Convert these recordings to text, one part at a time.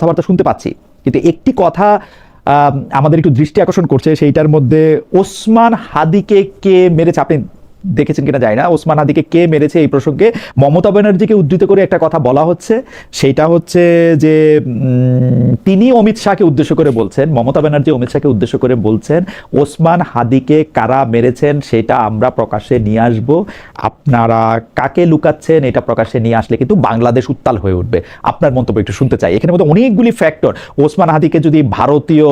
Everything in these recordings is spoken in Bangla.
কথাবার্তা শুনতে পাচ্ছি, কিন্তু একটি কথা আমাদের একটু দৃষ্টি আকর্ষণ করছে, সেইটার মধ্যে ওসমান হাদিকে কে মেরেছে আপনি দেখেছেন কিনা যায় না। ওসমান হাদিকে কে মেরেছে এই প্রসঙ্গে মমতা ব্যানার্জিকে উদ্ধৃত করে একটা কথা বলা হচ্ছে, সেইটা হচ্ছে যে তিনি অমিত শাহকে উদ্দেশ্য করে বলছেন, মমতা ব্যানার্জি অমিত শাহকে উদ্দেশ্য করে বলছেন ওসমান হাদিকে কারা মেরেছেন সেটা আমরা প্রকাশ্যে নিয়ে আসব, আপনারা কাকে লুকাচ্ছেন এটা প্রকাশ্যে নিয়ে আসলে কিন্তু বাংলাদেশ উত্তাল হয়ে উঠবে। আপনার মন্তব্য একটু শুনতে চাই। এখানে মধ্যে অনেকগুলি ফ্যাক্টর, ওসমান হাদিকে যদি ভারতীয়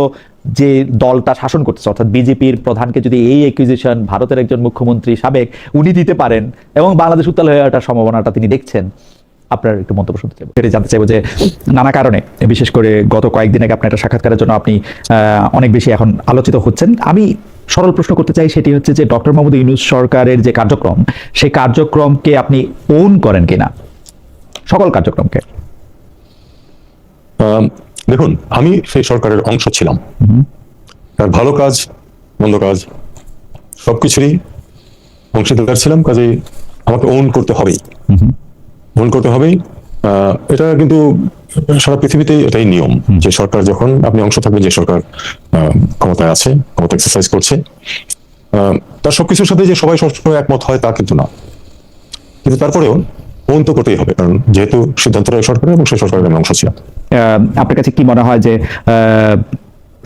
যে দলটা শাসন করতেছে অর্থাৎ বিজেপির প্রধানকে যদি এই অ্যাকুইজিশন ভারতের একজন মুখ্যমন্ত্রী সাবেক উনি দিতে পারেন এবং বাংলাদেশ উত্তাল হয়ে ওঠার সম্ভাবনাটা তিনি দেখছেন, আপনার একটু মন্তব্য শুনতে চাইবো। এটাই জানতে চাইবো যে নানা কারণে বিশেষ করে গত কয়েকদিন আগে আপনার একটা সাক্ষাৎকারের জন্য আপনি অনেক বেশি এখন আলোচিত হচ্ছেন। আমি সরল প্রশ্ন করতে চাই, সেটি হচ্ছে যে ডক্টর মোহাম্মদ ইউনূস সরকারের যে কার্যক্রম, সেই কার্যক্রমকে আপনি ওন করেন কিনা, সকল কার্যক্রমকে? দেখুন, আমি সেই সরকারের অংশ ছিলাম, তার ভালো কাজ মন্দ কাজ সবকিছুরই অংশীদার ছিলাম, কাজেই আমাকে ওন করতে হবেই, ওন করতে হবেই। এটা কিন্তু সারা পৃথিবীতেই এটাই নিয়ম যে সরকার যখন আপনি অংশ থাকবেন, যে সরকার ক্ষমতায় আছে, ক্ষমতা এক্সারসাইজ করছে, তার সবকিছুর সাথে যে সবাই সবসময় একমত হয় তা কিন্তু না, কিন্তু তারপরেও ওন তো করতেই হবে, কারণ যেহেতু সিদ্ধান্তটা সরকারের এবং সেই সরকারের আমি অংশ ছিলাম। আপনার কাছে কি মনে হয় যে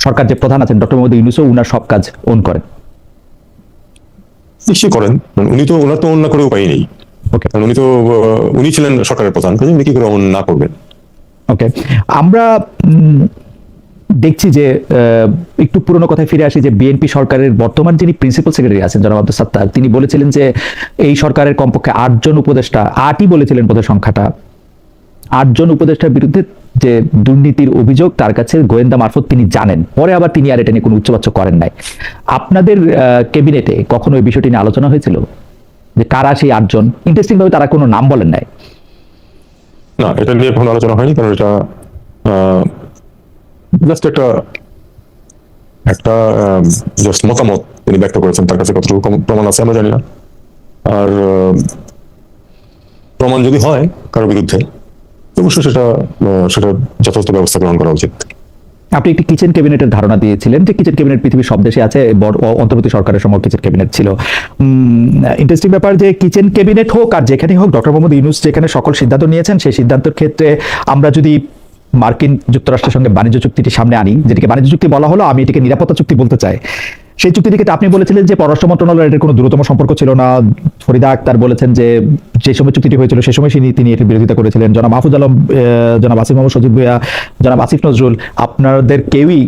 সরকার যে প্রধান আছেন ডক্টর মোহাম্মদ ইউনূসও উনার সব কাজ ওন করেন? নিশ্চয়ই করেন, ওনার তো ওন না করে উপায় নেই। কারণ উনি ছিলেন সরকারের প্রধান, কাজে উনি কি করে ওন না করবেন? ওকে, আমরা দেখছি যে একটু পুরনো কথায় ফিরে আসি যে বিএনপি সরকারের বর্তমান যিনি প্রিন্সিপাল সেক্রেটারি আছেন জনাব আব্দুল সাত্তার, তিনি বলেছিলেন যে এই সরকারের কমপক্ষে 8 জন উপদেষ্টা, 8ই বলেছিলেন বোধহয় সংখ্যাটা, 8 জন উপদেষ্টার বিরুদ্ধে যে দুর্নীতির অভিযোগ তার কাছে গোয়েন্দা মারফত তিনি জানেন, পরে আবার তিনি আর এটা নিয়ে কোনো উচ্চবাচ্য করেন নাই। আপনাদের ক্যাবিনেটে কখনো এই বিষয়টি নিয়ে আলোচনা হয়েছিল যে কারা সেই 8 জন? ইন্টারেস্টিং ভাবে তারা কোনো নাম বলেন নাই। না, এটা নিয়ে কোনো আলোচনা হয়নি, কারণ এটা জাস্ট একটা জাস্ট মতামত তিনি ব্যক্ত করেছেন, তার কাছে কতটুকু প্রমাণ আছে আমরা জানি না। আর প্রমাণ যদি হয় কারো বিরুদ্ধে, অবশ্যই সেটা যথাযথ ব্যবস্থা গ্রহণ করা উচিত। আপনি একটি কিচেন ক্যাবিনেটের ধারণা দিয়েছিলেন যে কিচেন ক্যাবিনেট পৃথিবীর সব দেশে আছে, অন্তর্বর্তী সরকারের সময় কিচেন ক্যাবিনেট ছিল। ইন্টারেস্টিং ব্যাপার যে কিচেন ক্যাবিনেট হোক আর যেখানে হোক, ডক্টর মোহাম্মদ ইউনূস যেখানে সকল সিদ্ধান্ত নিয়েছেন, সেই সিদ্ধান্তের ক্ষেত্রে আমরা যদি মার্কিন যুক্তরাষ্ট্রের সঙ্গে বাণিজ্য চুক্তিটি সামনে আনি, যেটিকে বাণিজ্য চুক্তি বলা হলো, আমি এটিকে নিরাপত্তা চুক্তি বলতে চাই। সেই চুক্তি থেকে আপনি বলেছিলেন যে পররাষ্ট্র মন্ত্রণালয়ের এটার কোনো দ্রুততম সম্পর্ক ছিল না। ফরিদা আক্তার বলেছেন যে যে সময় চুক্তিটি হয়েছিল সে সময় তিনি এটির বিরোধিতা করেছিলেন। জনাব মাহফুজ আলম, জনাব আসিফ মোহাম্মদ সজীব ভুঁইয়া, জনাব আসিফ নজরুল, আপনাদের কেউই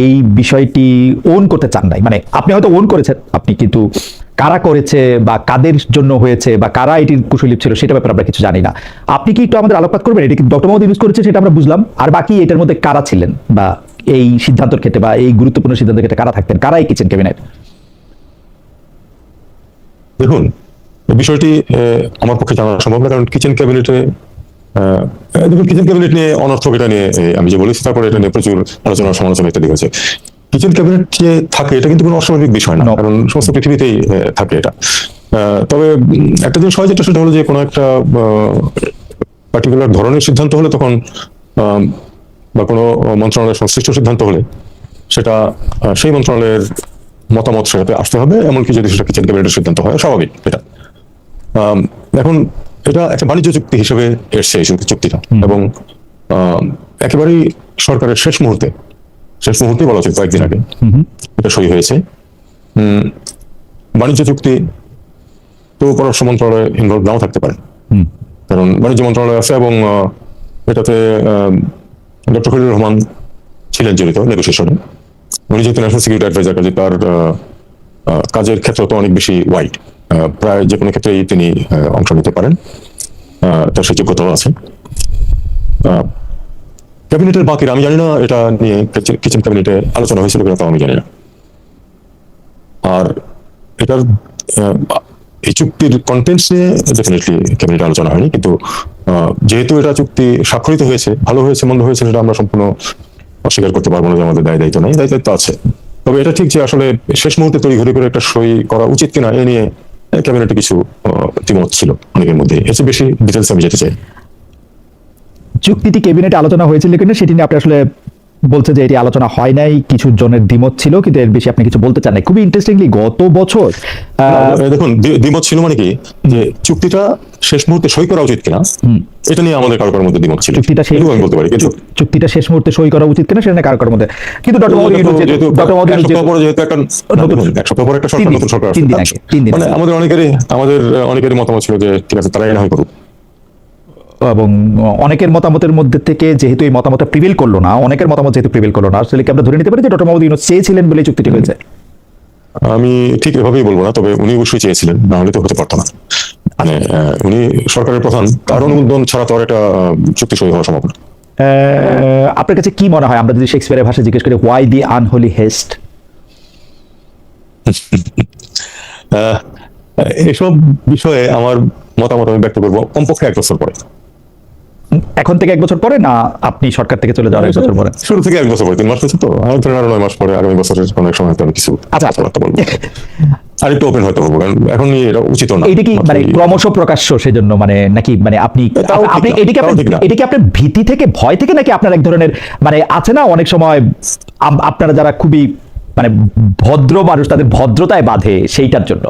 এই বিষয়টি ওন করতে চান নাই। মানে আপনি হয়তো ওন করেছেন, আপনি কিন্তু কারা করেছে বা কাদের জন্য হয়েছে বা কারা এটির কুশলী ছিল সেটা ব্যাপারে আমরা কিছু জানি না। আপনি কি একটু আমাদের আলোকপাত করবেন? এটি ডক্টর মোহাম্মদ ইউনূস করেছে সেটা আমরা বুঝলাম, আর বাকি এটার মধ্যে কারা ছিলেন বা এই সিদ্ধান্তের ক্ষেত্রে বা এই গুরুত্বপূর্ণ সিদ্ধান্তের ক্ষেত্রে কারা থাকতেন, কারাই কিচেন ক্যাবিনেট? দেখুন, বিষয়টি আমার পক্ষে জানা সম্ভব না, কারণ কিচেন ক্যাবিনেটে দেখুন, কিচেন ক্যাবিনেট নিয়ে অনর্থক, এটা নিয়ে আমি যে বলেছি তারপরে এটা নিয়ে প্রচুর আলোচনা সমালোচনা ইত্যাদি হয়েছে। কিচেন ক্যাবিনেট যে থাকে এটা কিন্তু কোনো অস্বাভাবিক বিষয় না, কারণ সমস্ত পৃথিবীতেই থাকে এটা। তবে একটা জিনিস হয় যেটা, সেটা হলো যে কোনো একটা পার্টিকুলার ধরনের সিদ্ধান্ত হলে তখন বা কোনো মন্ত্রণালয়ের সংশ্লিষ্ট সিদ্ধান্ত হলে সেটা সেই মন্ত্রণালয়ের মতামত সেটাতে আসতে হবে, এমনকি যদি সেটা কিচেন ক্যাবিনেটের সিদ্ধান্ত হয়, স্বাভাবিক এটা। এখন এটা একটা বাণিজ্য চুক্তি হিসেবে এসছে এই চুক্তিটা, এবং একেবারেই সরকারের শেষ মুহূর্তে বলা উচিত, কয়েকদিন আগে এটা সই হয়েছে। বাণিজ্য চুক্তি তো পররাষ্ট্র মন্ত্রণালয় ইনভলভ নাও থাকতে পারে, কারণ বাণিজ্য মন্ত্রণালয় আছে এবং এটাতে ডক্টর খলিলুর রহমান ছিলেন জড়িত নেগোসিয়েশনে। উনি যেহেতু ন্যাশনাল সিকিউরিটি অ্যাডভাইজার, কাজে তার কাজের ক্ষেত্র তো অনেক বেশি ওয়াইড, প্রায় যে কোনো ক্ষেত্রেই তিনি অংশ নিতে পারেন, তার সেই যোগ্যতাও আছে। ক্যাবিনেটের বাকিরা আমি জানি না, এটা নিয়ে কিচেন ক্যাবিনেটে আলোচনা হয়েছিল কিনা তাও আমি জানি না। আর এটার এই চুক্তির কন্টেন্টস নিয়ে ডেফিনেটলি ক্যাবিনেটে আলোচনা হয়নি, কিন্তু যেহেতু এটা চুক্তি স্বাক্ষরিত হয়েছে, ভালো হয়েছে মন্দ হয়েছে সেটা আমরা সম্পূর্ণ অস্বীকার করতে পারবো না যে আমাদের দায়িত্ব নেই, দায়িত্ব আছে। তবে এটা ঠিক যে আসলে শেষ মুহূর্তে তড়িঘড়ি করে একটা সই করা উচিত কিনা এ নিয়ে ক্যাবিনেটে কিছু দ্বিমত ছিল অনেকের মধ্যে। এর চেয়ে বেশি ডিটেলস আমি যেতে চাই। চুক্তিটি ক্যাবিনেটে আলোচনা হয়েছিল কিনা সেটি নিয়ে আপনি আসলে বলছে যে এটি আলোচনা হয় নাই, কিছু জনের দ্বিমত ছিল, কিন্তু এর বেশি আপনি কিছু বলতে চান না। খুবই ইন্টারেস্টিংলি গত বছর দেখুন, দ্বিমত ছিল মানে কি, যে চুক্তিটা শেষ মুহূর্তে সই করা উচিত কিনা এটা নিয়ে আমাদের কারোর মধ্যে দ্বিমত ছিল, এটুকু আমি বলতে পারি। কিন্তু চুক্তিটা শেষ মুহূর্তে সই করা উচিত কিনা সেটা নিয়ে কারোর মধ্যে, কিন্তু ডক্টর মোহাম্মদ ইউনূস এক সপ্তাহ পরে যেহেতু একটা এক সপ্তাহ পরে একটা সরকার, নতুন সরকার আসছে, মানে আমাদের অনেকেরই মতামত ছিল যে ঠিক আছে তারাই না হয় করুক, এবং অনেকের মতামতের মধ্যে থেকে যেহেতু এই মতামতটা প্রিভেল করলো না, অনেকের মতামত যেহেতু প্রিভেল করলো না, আসলে কি আমরা ধরে নিতে পারি যে ডক্টর মোহাম্মদ ইউনূস চেয়েছিলেন বলে চুক্তিটি হয়েছে? আমি ঠিক এভাবেই বলবো না, তবে উনি অবশ্যই চেয়েছিলেন, না হলে তো হতে পারতো না। মানে উনি সরকারের প্রধান, তার অনুমোদন ছাড়া তো আর এটা চুক্তি সই হওয়া সম্ভব না। আপনার কাছে কি মনে হয়, আমরা যদি শেক্সপিয়ারের ভাষায় জিজ্ঞেস করি, হোয়াই দি আনহোলি হেস্ট? এসব বিষয়ে আমার মতামত আমি ব্যক্ত করবো কমপক্ষে 1 বছর পরে। এখন থেকে 1 বছর পরে, না আপনি সরকার থেকে চলে যাওয়ার 1 বছর পরে? শুরু থেকে 1 বছর পরে, 3 মাস হচ্ছে তো, আমি ধরেন আরো 9 মাস পরে, আগামী বছরের অনেক সময় আমি কিছু কথাবার্তা বলবো, আর একটু ওপেন হয়তো বলবো, কারণ এখন এটা উচিত না। এটা কি মানে ক্রমশ প্রকাশ্য সেজন্য, মানে নাকি মানে আপনি এটাকে আপনার ভীতি থেকে, ভয় থেকে, নাকি আপনার এক ধরনের মানে আছে না অনেক সময় আপনারা যারা খুবই মানে ভদ্র মানুষ তাদের ভদ্রতায় বাধে, সেইটার জন্য?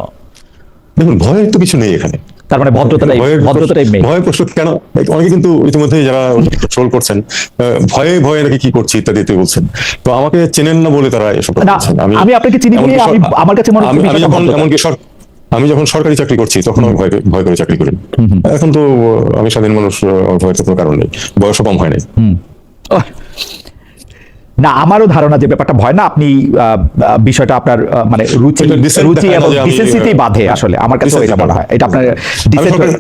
দেখুন, ভয়ের তো কিছু নেই এখানে, তার মানে ভদ্রতাটাই মেইন। ভয় প্রশ্ন কেন? অনেকে কিন্তু ইতিমধ্যে যারা ট্রোল করছেন ভয়ে ভয়ে নাকি কি করছি ইত্যাদি বলছেন, তো আমাকে চেনেন না বলে তারা এসব করছেন। আমি আপনাকে চিনি বলে আমার কাছে মনে হয় আমি যখন এমনকি আমি যখন সরকারি চাকরি করছি তখন আমি ভয় করে চাকরি করি। এখন তো আমি স্বাধীন মানুষ, ভয়ের তো কোনো কারণ নেই, বয়সও কম হয় নাই। না, আমারও ধারণা যে ব্যাপারটা ভয় না, আপনি বিষয়টা আপনার মানে রুচি এবং ডিসেন্সিতেই বাধে আসলে, আমার কাছে এটা মনে হয়। এটা আপনার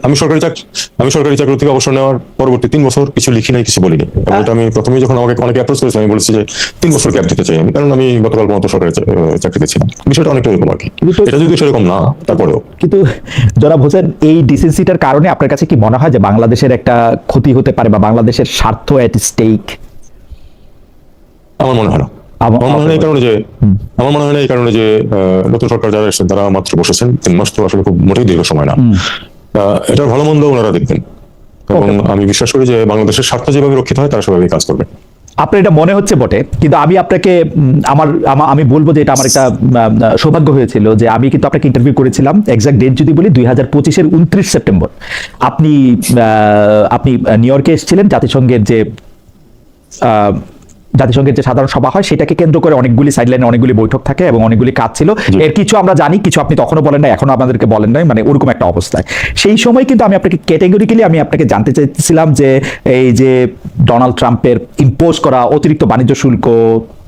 আমি সরকারি চাকরি থেকে অবসর নেওয়ার পরবর্তী 3 বছর কিছু লিখি নাই, কিছু বলি নাই। এবং এটা আমি প্রথমেই যখন আমাকে অনেকে অ্যাপ্রোচ করেছে আমি বলেছি যে 3 বছর গ্যাপ দিতে চাই আমি, কারণ আমি গতকাল মতো সরকারি চাকরিতে ছিলাম। বিষয়টা অনেকটা এরকম আর কি, এটা যদি সেরকম না তারপরেও। কিন্তু জনাব হোসেন, এই ডিসেন্সিটার কারণে আপনার কাছে কি মনে হয় যে বাংলাদেশের একটা ক্ষতি হতে পারে বা বাংলাদেশের স্বার্থ এট স্টেক? আমার মনে হয় না। আমার মনে হয় না এই কারণে যে নতুন সরকার যারা এসেছেন তারা মাত্র বসেছেন, 3 মাস তো আসলে খুব মোটেই দীর্ঘ সময় না। এটার ভালো মন্দ ওনারা দেখবেন, এবং আমি বিশ্বাস করি যে বাংলাদেশের স্বার্থ যেভাবে রক্ষিত হয় তারা সেভাবেই কাজ করবে। আপনার এটা মনে হচ্ছে বটে, কিন্তু আমি আপনাকে আমি বলবো যে এটা আমার একটা সৌভাগ্য হয়েছিল যে আমি কিন্তু আপনাকে ইন্টারভিউ করেছিলাম, এক্সাক্ট ডেট যদি বলি 2025-এর 29 সেপ্টেম্বর। আপনি নিউ ইয়র্কে এসেছিলেন, জাতিসংঘের যে সাধারণ সভা হয় সেটাকে কেন্দ্র করে অনেকগুলি সাইডলাইনে অনেকগুলি বৈঠক থাকে এবং অনেকগুলি কাজ ছিল। এর কিছু আমরা জানি, কিছু আপনি তখনও বলেন নাই, এখনো আমাদেরকে বলেন নাই, মানে ওরকম একটা অবস্থায়। সেই সময় কিন্তু আমি আপনাকে ক্যাটেগরিক্যালি আপনাকে জানতে চাইছিলাম যে এই যে ডোনাল্ড ট্রাম্পের ইম্পোজ করা অতিরিক্ত বাণিজ্য শুল্ক,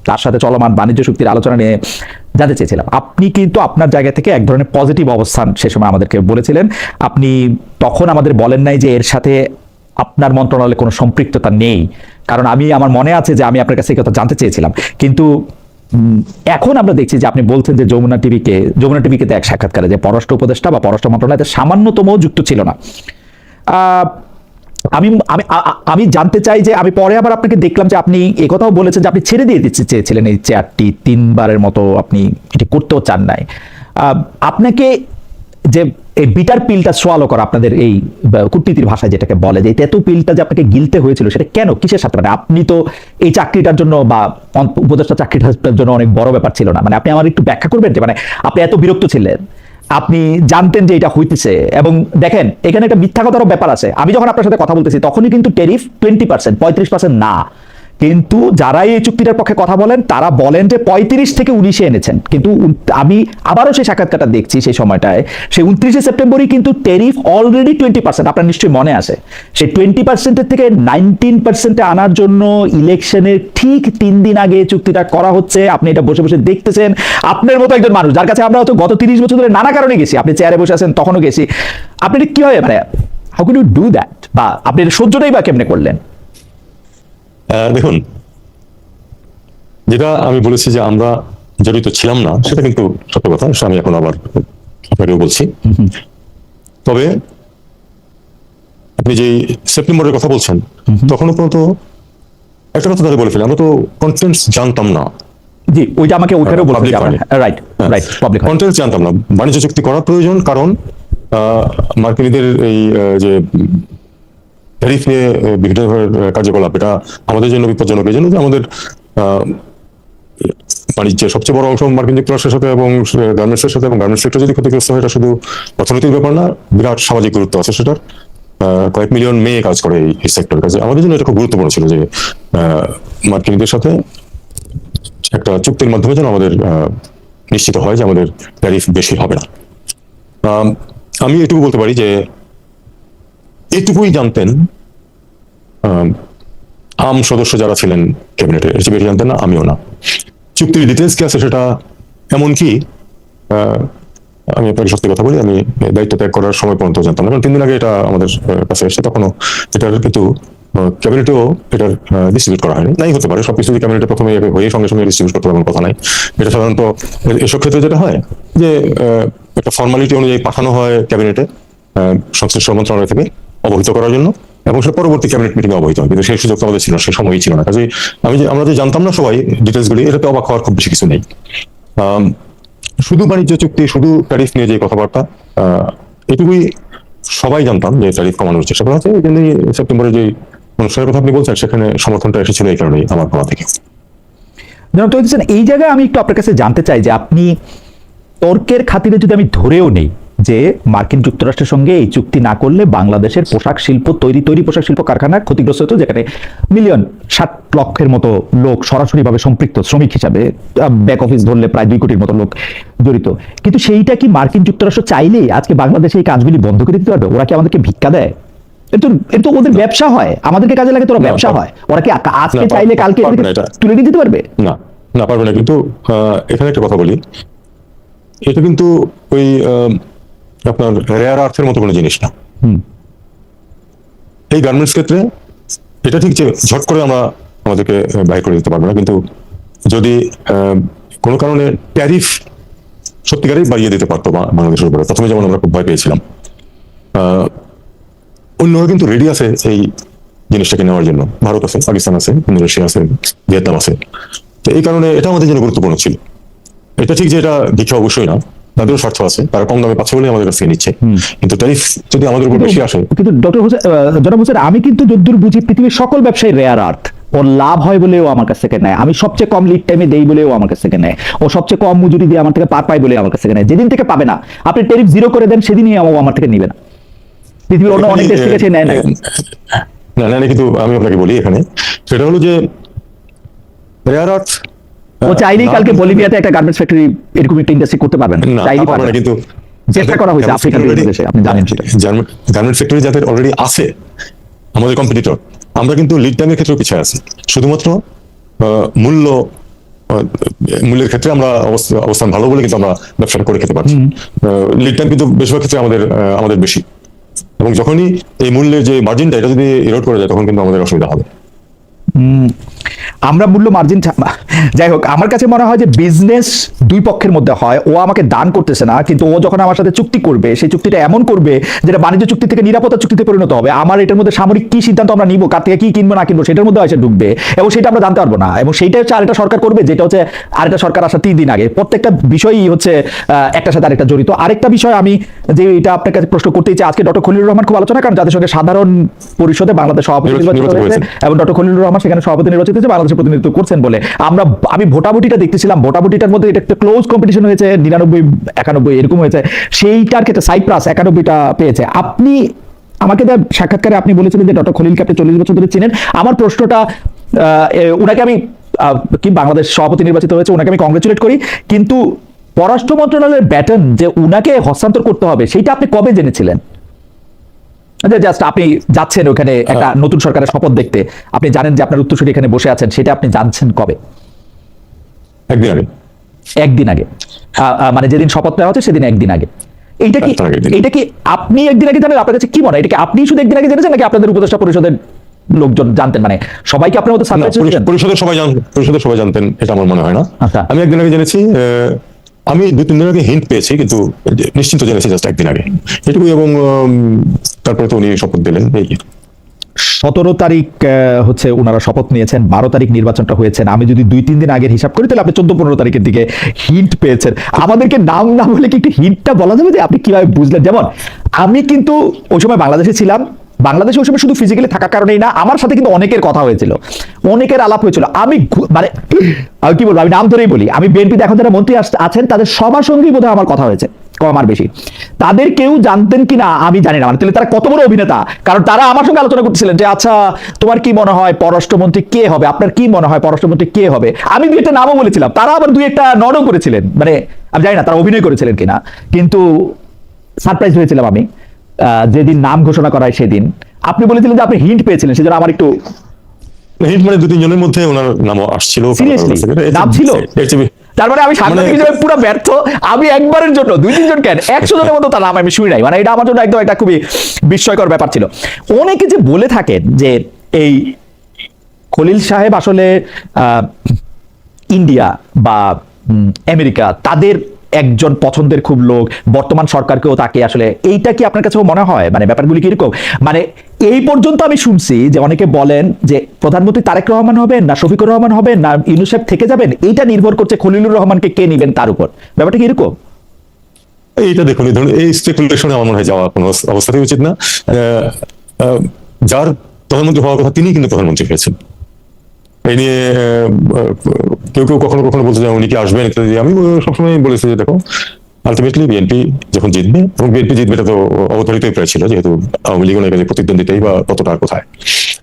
তার সাথে চলমান বাণিজ্য চুক্তির আলোচনা নিয়ে জানতে চেয়েছিলাম। আপনি কিন্তু আপনার জায়গা থেকে এক ধরনের পজিটিভ অবস্থান সে সময় আমাদেরকে বলেছিলেন। আপনি তখন আমাদের বলেন নাই যে এর সাথে আপনার মন্ত্রণালয়ে কোনো সম্পৃক্ততা নেই, কারণ আমার মনে আছে যে আমি আপনার কাছে এই কথা জানতে চেয়েছিলাম। কিন্তু এখন আমরা দেখছি যে আপনি বলছেন যে যমুনা টিভিকে এক সাক্ষাৎকারে যে পররাষ্ট্র উপদেষ্টা বা পররাষ্ট্র মন্ত্রণালয়ে সামান্যতম যুক্ত ছিল না। আমি জানতে চাই যে আমি পরে আবার আপনাকে দেখলাম যে আপনি একথাও বলেছেন যে আপনি ছেড়ে দিয়ে দিতে চেয়েছিলেন এই চেয়ারটি, 3 বারের মতো আপনি এটি করতেও চান নাই। আপনাকে যে এই বিটার পিলটা সোয়ালো করা, আপনাদের এই কূটনীতির ভাষায় যেটাকে বলে, যে তেতো পিলটা যে আপনাকে গিলতে হয়েছিল, সেটা কেন, কিসের সাথে? মানে আপনি তো এই চাকরিটার জন্য বা উপদেষ্টা চাকরিটার জন্য অনেক বড় ব্যাপার ছিল না, মানে আপনি আমার একটু ব্যাখ্যা করবেন যে মানে আপনি এত বিরক্ত ছিলেন, আপনি জানতেন যে এটা হইতেছে, এবং দেখেন এখানে একটা মিথ্যা কথারও ব্যাপার আছে। আমি যখন আপনার সাথে কথা বলতেছি তখনই কিন্তু ট্যারিফ 20%, 35% না, কিন্তু যারা এই চুক্তিটার পক্ষে কথা বলেন তারা বলেন যে 35 থেকে 19 এনেছেন। কিন্তু আমি আবারও সেই সাক্ষাৎকারটা দেখছি, সেই সময়টায় সেই 29 সেপ্টেম্বরই কিন্তু ট্যারিফ অলরেডি 20%, আপনার নিশ্চয়ই মনে আছে। সেই 20% থেকে 19% আনার জন্য ইলেকশনের ঠিক 3 দিন আগে চুক্তিটা করা হচ্ছে। আপনি এটা বসে বসে দেখতেছেন, আপনার মতো একজন মানুষ যার কাছে আমরা হয়তো গত 30 বছর ধরে নানা কারণে গেছি, আপনি চেয়ারে বসে আছেন তখনও গেছি, আপনি কি হয় মানে how can you do that, বা আপনি সহ্যটাই বা কেমনে করলেন? দেখুন, যেটা আমি বলেছি যে আমরা জড়িত ছিলাম না, সেটা কিন্তু সত্য কথা, আমি এখন আবার আপনাকেও বলছি। তবে আপনি যে সেপ্টেম্বরের কথা বলছেন, তখনও পর্যন্ত একটা কথা তাহলে বলে ফেলি, আমরা তো কন্টেন্টস জানতাম না। জি, ওইটা আমাকে ওইখানেও বলতে হবে। রাইট, পাবলিক কন্টেন্টস জানতাম না। বাণিজ্য চুক্তি করা প্রয়োজন, কারণ মার্কিনীদের এই যে ট্যারিফ নিয়ে বিভিন্ন ধরনের কার্যকলাপ, এটা আমাদের জন্য বিপজ্জনক। এই জন্য যে আমাদের বাণিজ্যের সবচেয়ে বড় অংশ মার্কিন যুক্তরাষ্ট্রের সাথে এবং গার্মেন্টসের সাথে, এবং গার্মেন্টস সেক্টর যদি ক্ষতিগ্রস্ত হয়, এটা শুধু অর্থনৈতিক ব্যাপার না, বিরাট সামাজিক গুরুত্ব আছে সেটার। কয়েক মিলিয়ন মেয়ে কাজ করে এই সেক্টর কাজে। আমাদের জন্য এটা খুব গুরুত্বপূর্ণ ছিল যে মার্কিনদের সাথে একটা চুক্তির মাধ্যমে যেন আমাদের নিশ্চিত হয় যে আমাদের ট্যারিফ বেশি হবে না। আমি এটুকু বলতে পারি যে এটুকুই জানতেন আম সদস্য যারা ছিলেন ক্যাবিনেটে, এর চেয়ে বেশি জানতেন না, আমিও না। চুক্তির ডিটেলস কি আছে সেটা এমনকি আমি আপনাকে সত্যি কথা বলি, আমি দায়িত্ব ত্যাগ করার সময় পর্যন্ত জানতাম না, কারণ 3 দিন আগে এটা আমাদের কাছে এসেছে, তখনও এটার কিন্তু ক্যাবিনেটেও এটার ডিস্ট্রিবিউট করা হয়নি। নাই হতে পারে সবকিছু যদি ক্যাবিনেটে প্রথমে হয়ে সঙ্গে সঙ্গে ডিস্ট্রিবিউট করতে পারবেন, কথা নাই। এটা সাধারণত এসব ক্ষেত্রে যেটা হয় যে একটা ফর্মালিটি অনুযায়ী পাঠানো হয় ক্যাবিনেটে সংশ্লিষ্ট মন্ত্রণালয় থেকে অবহিত করার জন্য, এবং সেটা পরবর্তী ক্যাবিনেট মিটিং এ অবহিত হয়। কিন্তু সেই সুযোগ আমাদের ছিল না, সেই সময়ই ছিল না। কাজে আমরা যে জানতাম না সবাই ডিটেলস গুলি, এটাতে অবাক হওয়ার খুব বেশি কিছু নেই। শুধু বাণিজ্য চুক্তি, শুধু ট্যারিফ নিয়ে যে কথাবার্তা, এটুকুই সবাই জানতাম যে ট্যারিফ কমানোর চেষ্টা করা হচ্ছে। এই জন্যই সেপ্টেম্বরে যে অনুষ্ঠানের কথা আপনি বলছেন, সেখানে সমর্থনটা এসেছিল এই কারণেই আমার পক্ষ থেকে। এই জায়গায় আমি একটু আপনার কাছে জানতে চাই যে আপনি তর্কের খাতিরে যদি আমি ধরেও নেই যে মার্কিন যুক্তরাষ্ট্রের সঙ্গে এই চুক্তি না করলে বাংলাদেশের পোশাক শিল্প তৈরি পোশাক শিল্প কারখানা ক্ষতিগ্রস্ত হতো, যেখানে 60 লক্ষের মতো লোক সরাসরিভাবে সম্পৃক্ত শ্রমিক হিসাবে, ব্যাক অফিস ধরলে প্রায় 2 কোটির মতো লোক জড়িত। কিন্তু সেইটা কি মার্কিন যুক্তরাষ্ট্র চাইলেই আজকে বাংলাদেশে এই কাজগুলি বন্ধ করে দিতে পারবে? ওরা কি আমাদেরকে ভিক্ষা দেয়? এটা তো ওদের ব্যবসা হয়, আমাদেরকে কাজে লাগে, তোরা ব্যবসা হয়। ওরা কি আজকে চাইলে কালকে তুলে নিয়ে দিতে পারবে? না, পারবে না। কিন্তু এখানে একটা কথা বলি, এটা কিন্তু ওই আপনার রেয়ার আর্থের মতো কোনো জিনিস না। এই গার্মেন্টস ক্ষেত্রে এটা ঠিক যে ঝট করে আমরা আমাদেরকে বাহির করে দিতে পারবো না, কিন্তু যদি কোনো কারণে ট্যারিফ সত্যিকারেই বাড়িয়ে দিতে পারতো বাংলাদেশের উপরে, প্রথমে যেমন আমরা খুব ভয় পেয়েছিলাম, অন্যরা কিন্তু রেডি আছে এই জিনিসটাকে নেওয়ার জন্য। ভারত আছে, পাকিস্তান আছে, ইন্দোনেশিয়া আছে, ভিয়েতনাম আছে। তো এই কারণে এটা আমাদের জন্য গুরুত্বপূর্ণ ছিল। এটা ঠিক যে এটা ভিক্ষা অবশ্যই না, তাদেরও স্বার্থ আছে, তারা কম দামে পাচ্ছে বলে আমাদের কাছে নিচ্ছে। কিন্তু ট্যারিফ যদি আমাদের উপর বেশি আসে, কিন্তু জনাব হোসেন, আমি কিন্তু যদ্দূর বুঝি পৃথিবীর সকল ব্যবসায়ী রেয়ার আর্থ, ওর লাভ হয় বলেও আমার কাছ থেকে নেয়। আমি সবচেয়ে কম লিড টাইমে দেই বলেও আমার কাছ থেকে নেয়। ও সবচেয়ে কম মজুরি দিয়ে আমার থেকে পার পাই বলে আমার কাছ থেকে নেয়। যেদিন থেকে পাবে না, আপনি ট্যারিফ 0 করে দেন, সেদিনই ও আমার থেকে নিবে না। পৃথিবীর অন্য অনেক দেশ থেকে সে নেয় না। না, কিন্তু আমি আপনাকে বলি এখানে, সেটা হলো যে রেয়ার আর্থ ও চাইলেই কালকে বলিভিয়াতে একটা গার্মেন্টস ফ্যাক্টরি, এরকম একটা ইন্ডাস্ট্রি করতে পারবেন, চাইলেই পারবেন। কিন্তু চেষ্টা করা হয়েছে আফ্রিকান দেশে, আপনি জানেন সেটা। গার্মেন্টস ফ্যাক্টরি যাদের অলরেডি আছে, আমাদের কম্পিটিটর, আমরা কিন্তু লিড টাইমের ক্ষেত্রে পিছিয়ে আছি। শুধুমাত্র মূল্যের ক্ষেত্রে আমরা অবস্থান ভালো বলে কিন্তু আমরা ব্যবসাটা করে খেতে পারছি। লিড টাইম কিন্তু বেশিরভাগ ক্ষেত্রে আমাদের বেশি, এবং যখনই এই মূল্যের যে মার্জিনটা এটা যদি ইরোড করে যায়, তখন কিন্তু আমাদের অসুবিধা হবে। আমরা মূল্য মার্জিন, যাই হোক, আমার কাছে মনে হয় যে বিজনেস 2 পক্ষের মধ্যে হয়। ও আমাকে দান করতেছে না, কিন্তু ও যখন আমার সাথে চুক্তি করবে, সেই চুক্তিটা এমন করবে যেটা বাণিজ্য চুক্তি থেকে নিরাপত্তা চুক্তিতে পরিণত হবে। আমার এটার মধ্যে সামরিক কি সিদ্ধান্ত আমরা নিব, কার থেকে কি কিনবো না কিনবো, সেটার মধ্যে এসে ঢুকবে, এবং সেটা আমরা জানতে পারবো না। এবং সেইটা হচ্ছে আরেকটা সরকার করবে, যেটা হচ্ছে আরেকটা সরকার আসা 3 দিন আগে। প্রত্যেকটা বিষয়ই হচ্ছে একটার সাথে আরেকটা জড়িত। আরেকটা বিষয় আমি যে এটা আপনার কাছে প্রশ্ন করতেই চাই, আজকে ডক্টর খলিলুর রহমান খুব আলোচনা, কারণ জাতিসংঘের সাধারণ পরিষদে বাংলাদেশ সভাপতি নির্বাচিত হয়েছে, এবং ডক্টর খলিলুর রহমান সেখানে সভাপতি নির্বাচিত হয়েছে, বাংলাদেশের প্রতিনিধিত্ব করছেন বলে আমি ভোটাভুটিটা দেখতেছিলাম। ভোটাভুটিটার মধ্যে এটা একটা ক্লোজ কম্পিটিশন হয়েছে, 99-91 এরকম হয়েছে। সেইটার ক্ষেত্রে সাইপ্রাস 91টা পেয়েছে। আপনি আমাকে দেওয়া সাক্ষাৎকারে আপনি বলেছিলেন যে ডক্টর খলিলকে আপনি 40 বছর ধরে চিনেন। আমার প্রশ্নটা, ওনাকে আমি কি বাংলাদেশ সভাপতি নির্বাচিত হয়েছে, ওনাকে আমি কংগ্রেচুলেট করি, কিন্তু পররাষ্ট্র মন্ত্রণালয়ের ব্যাটন যে উনাকে হস্তান্তর করতে হবে, সেইটা আপনি কবে জেনেছিলেন? জাস্ট আপনি যাচ্ছেন ওখানে একটা নতুন সরকারের শপথ দেখতে, আপনি জানেন যে আপনার উত্তরসূরি এখানে বসে আছেন, সেটা আপনি জানছেন কবে? একদিন আগে, মানে যেদিন শপথ নেওয়া হচ্ছে সেদিন একদিন আগে। এইটা কি আপনি একদিন আগে জানেন? আপনার কাছে কি মনে হয়, এটা কি আপনি শুধু একদিন আগে জেনেছেন, নাকি আপনাদের উপদেষ্টা পরিষদের লোকজন জানতেন? মানে সবাইকে আপনার মতো পরিষদের সবাই জানতেন এটা আমার মনে হয় না। আমি একদিন আগে জেনেছি, আমি 2-3 দিন আগে হিন্ট পেয়েছি, কিন্তু নিশ্চিন্ত জেনেছি জাস্ট একদিন আগে, এটুকুই। এবং তারপরে তো উনি শপথ দিলেন। 17 তারিখ হচ্ছে ওনারা শপথ নিয়েছেন, 12 তারিখ নির্বাচনটা হয়েছেন। আমি যদি 2-3 দিন আগের হিসাব করি, তাহলে আপনি 14-15 তারিখের দিকে হিন্ট পেয়েছেন। আমাদেরকে নাম না বলে কি একটু হিন্টটা বলা যাবে যে আপনি কিভাবে বুঝলেন? যেমন আমি কিন্তু ওই সময় বাংলাদেশে ছিলাম, বাংলাদেশে ওই সময় শুধু ফিজিক্যালি থাকার কারণেই না, আমার সাথে কিন্তু অনেকের কথা হয়েছিল, অনেকের আলাপ হয়েছিল। আমি মানে আমি কি বলবো, আমি নাম ধরেই বলি, আমি বিএনপিতে এখন যারা মন্ত্রী আছেন তাদের সবার সঙ্গেই বোধহয় আমার কথা হয়েছে, কম আর বেশি। তাদের কেউ জানতেন কিনা আমি জানি না, মানে তাহলে তারা কত বড় অভিনেতা, কারণ তারা আমার সঙ্গে আলোচনা করতেছিলেন যে আচ্ছা তোমার কি মনে হয় পররাষ্ট্রমন্ত্রী কে হবে, আপনার কি মনে হয় পররাষ্ট্রমন্ত্রী কে হবে। আমি দুই একটা নামও বলেছিলাম, তারা আবার দুই একটা নডও করেছিলেন, মানে আমি জানি না তারা অভিনয় করেছিলেন কিনা, কিন্তু সারপ্রাইজ হয়েছিলাম আমি যেদিন নাম ঘোষণা করা হয় সেদিন। আপনি বলেছিলেন যে আপনি হিন্ট পেয়েছিলেন, সেজন্য আমার একটু হিট মানে 2-3 জনের মধ্যে ওনার নাম আসছিল, সিরিয়াসলি নাম ছিল। তার মানে আমি সাংবাদিক হিসেবে পুরো ব্যর্থ। আমি একবারের জন্য 2-3 জন কেন 100 জনের মতো তার নাম আমি শুনি নাই, মানে এটা আমার জন্য একদম একটা খুবই বিস্ময়কর ব্যাপার ছিল। অনেকে যে বলে থাকেন যে এই খলিল সাহেব আসলে ইন্ডিয়া বা আমেরিকা তাদের একজন পছন্দের খুব লোক, বর্তমান সরকারকেও তাকে আসলে, এইটা কি আপনার কাছেও মনে হয়, মানে ব্যাপারগুলি কিরকম? মানে এই পর্যন্ত আমি শুনছি যে অনেকে বলেন যে প্রধানমন্ত্রী তারেক রহমান হবেন না শফিকুর রহমান হবেন না ইউনূস সাহেব থেকে যাবেন, এইটা নির্ভর করছে খলিলুর রহমানকে কে নিবেন তার উপর। ব্যাপারটা কি এরকম? এইটা দেখুন, এই ধরুন এই স্পেকুলেশনে আমার মনে হয় যাওয়া কোনো অবস্থাতেই উচিত না। যার প্রধানমন্ত্রী হওয়ার কথা তিনি কিন্তু প্রধানমন্ত্রী হয়েছেন। এই নিয়ে কেউ কেউ কখনো কখনো বলছে যে উনি কি আসবেন ইত্যাদি। আমি সবসময় বলেছি যে দেখো, আলটিমেটলি বিএনপি যখন জিতবে, এবং বিএনপি জিতবে এটা তো অবধারিতই প্রায় ছিল, যেহেতু আওয়ামী লীগ ওনার কাছে প্রতিদ্বন্দ্বিতাই বা কতটা কোথায়,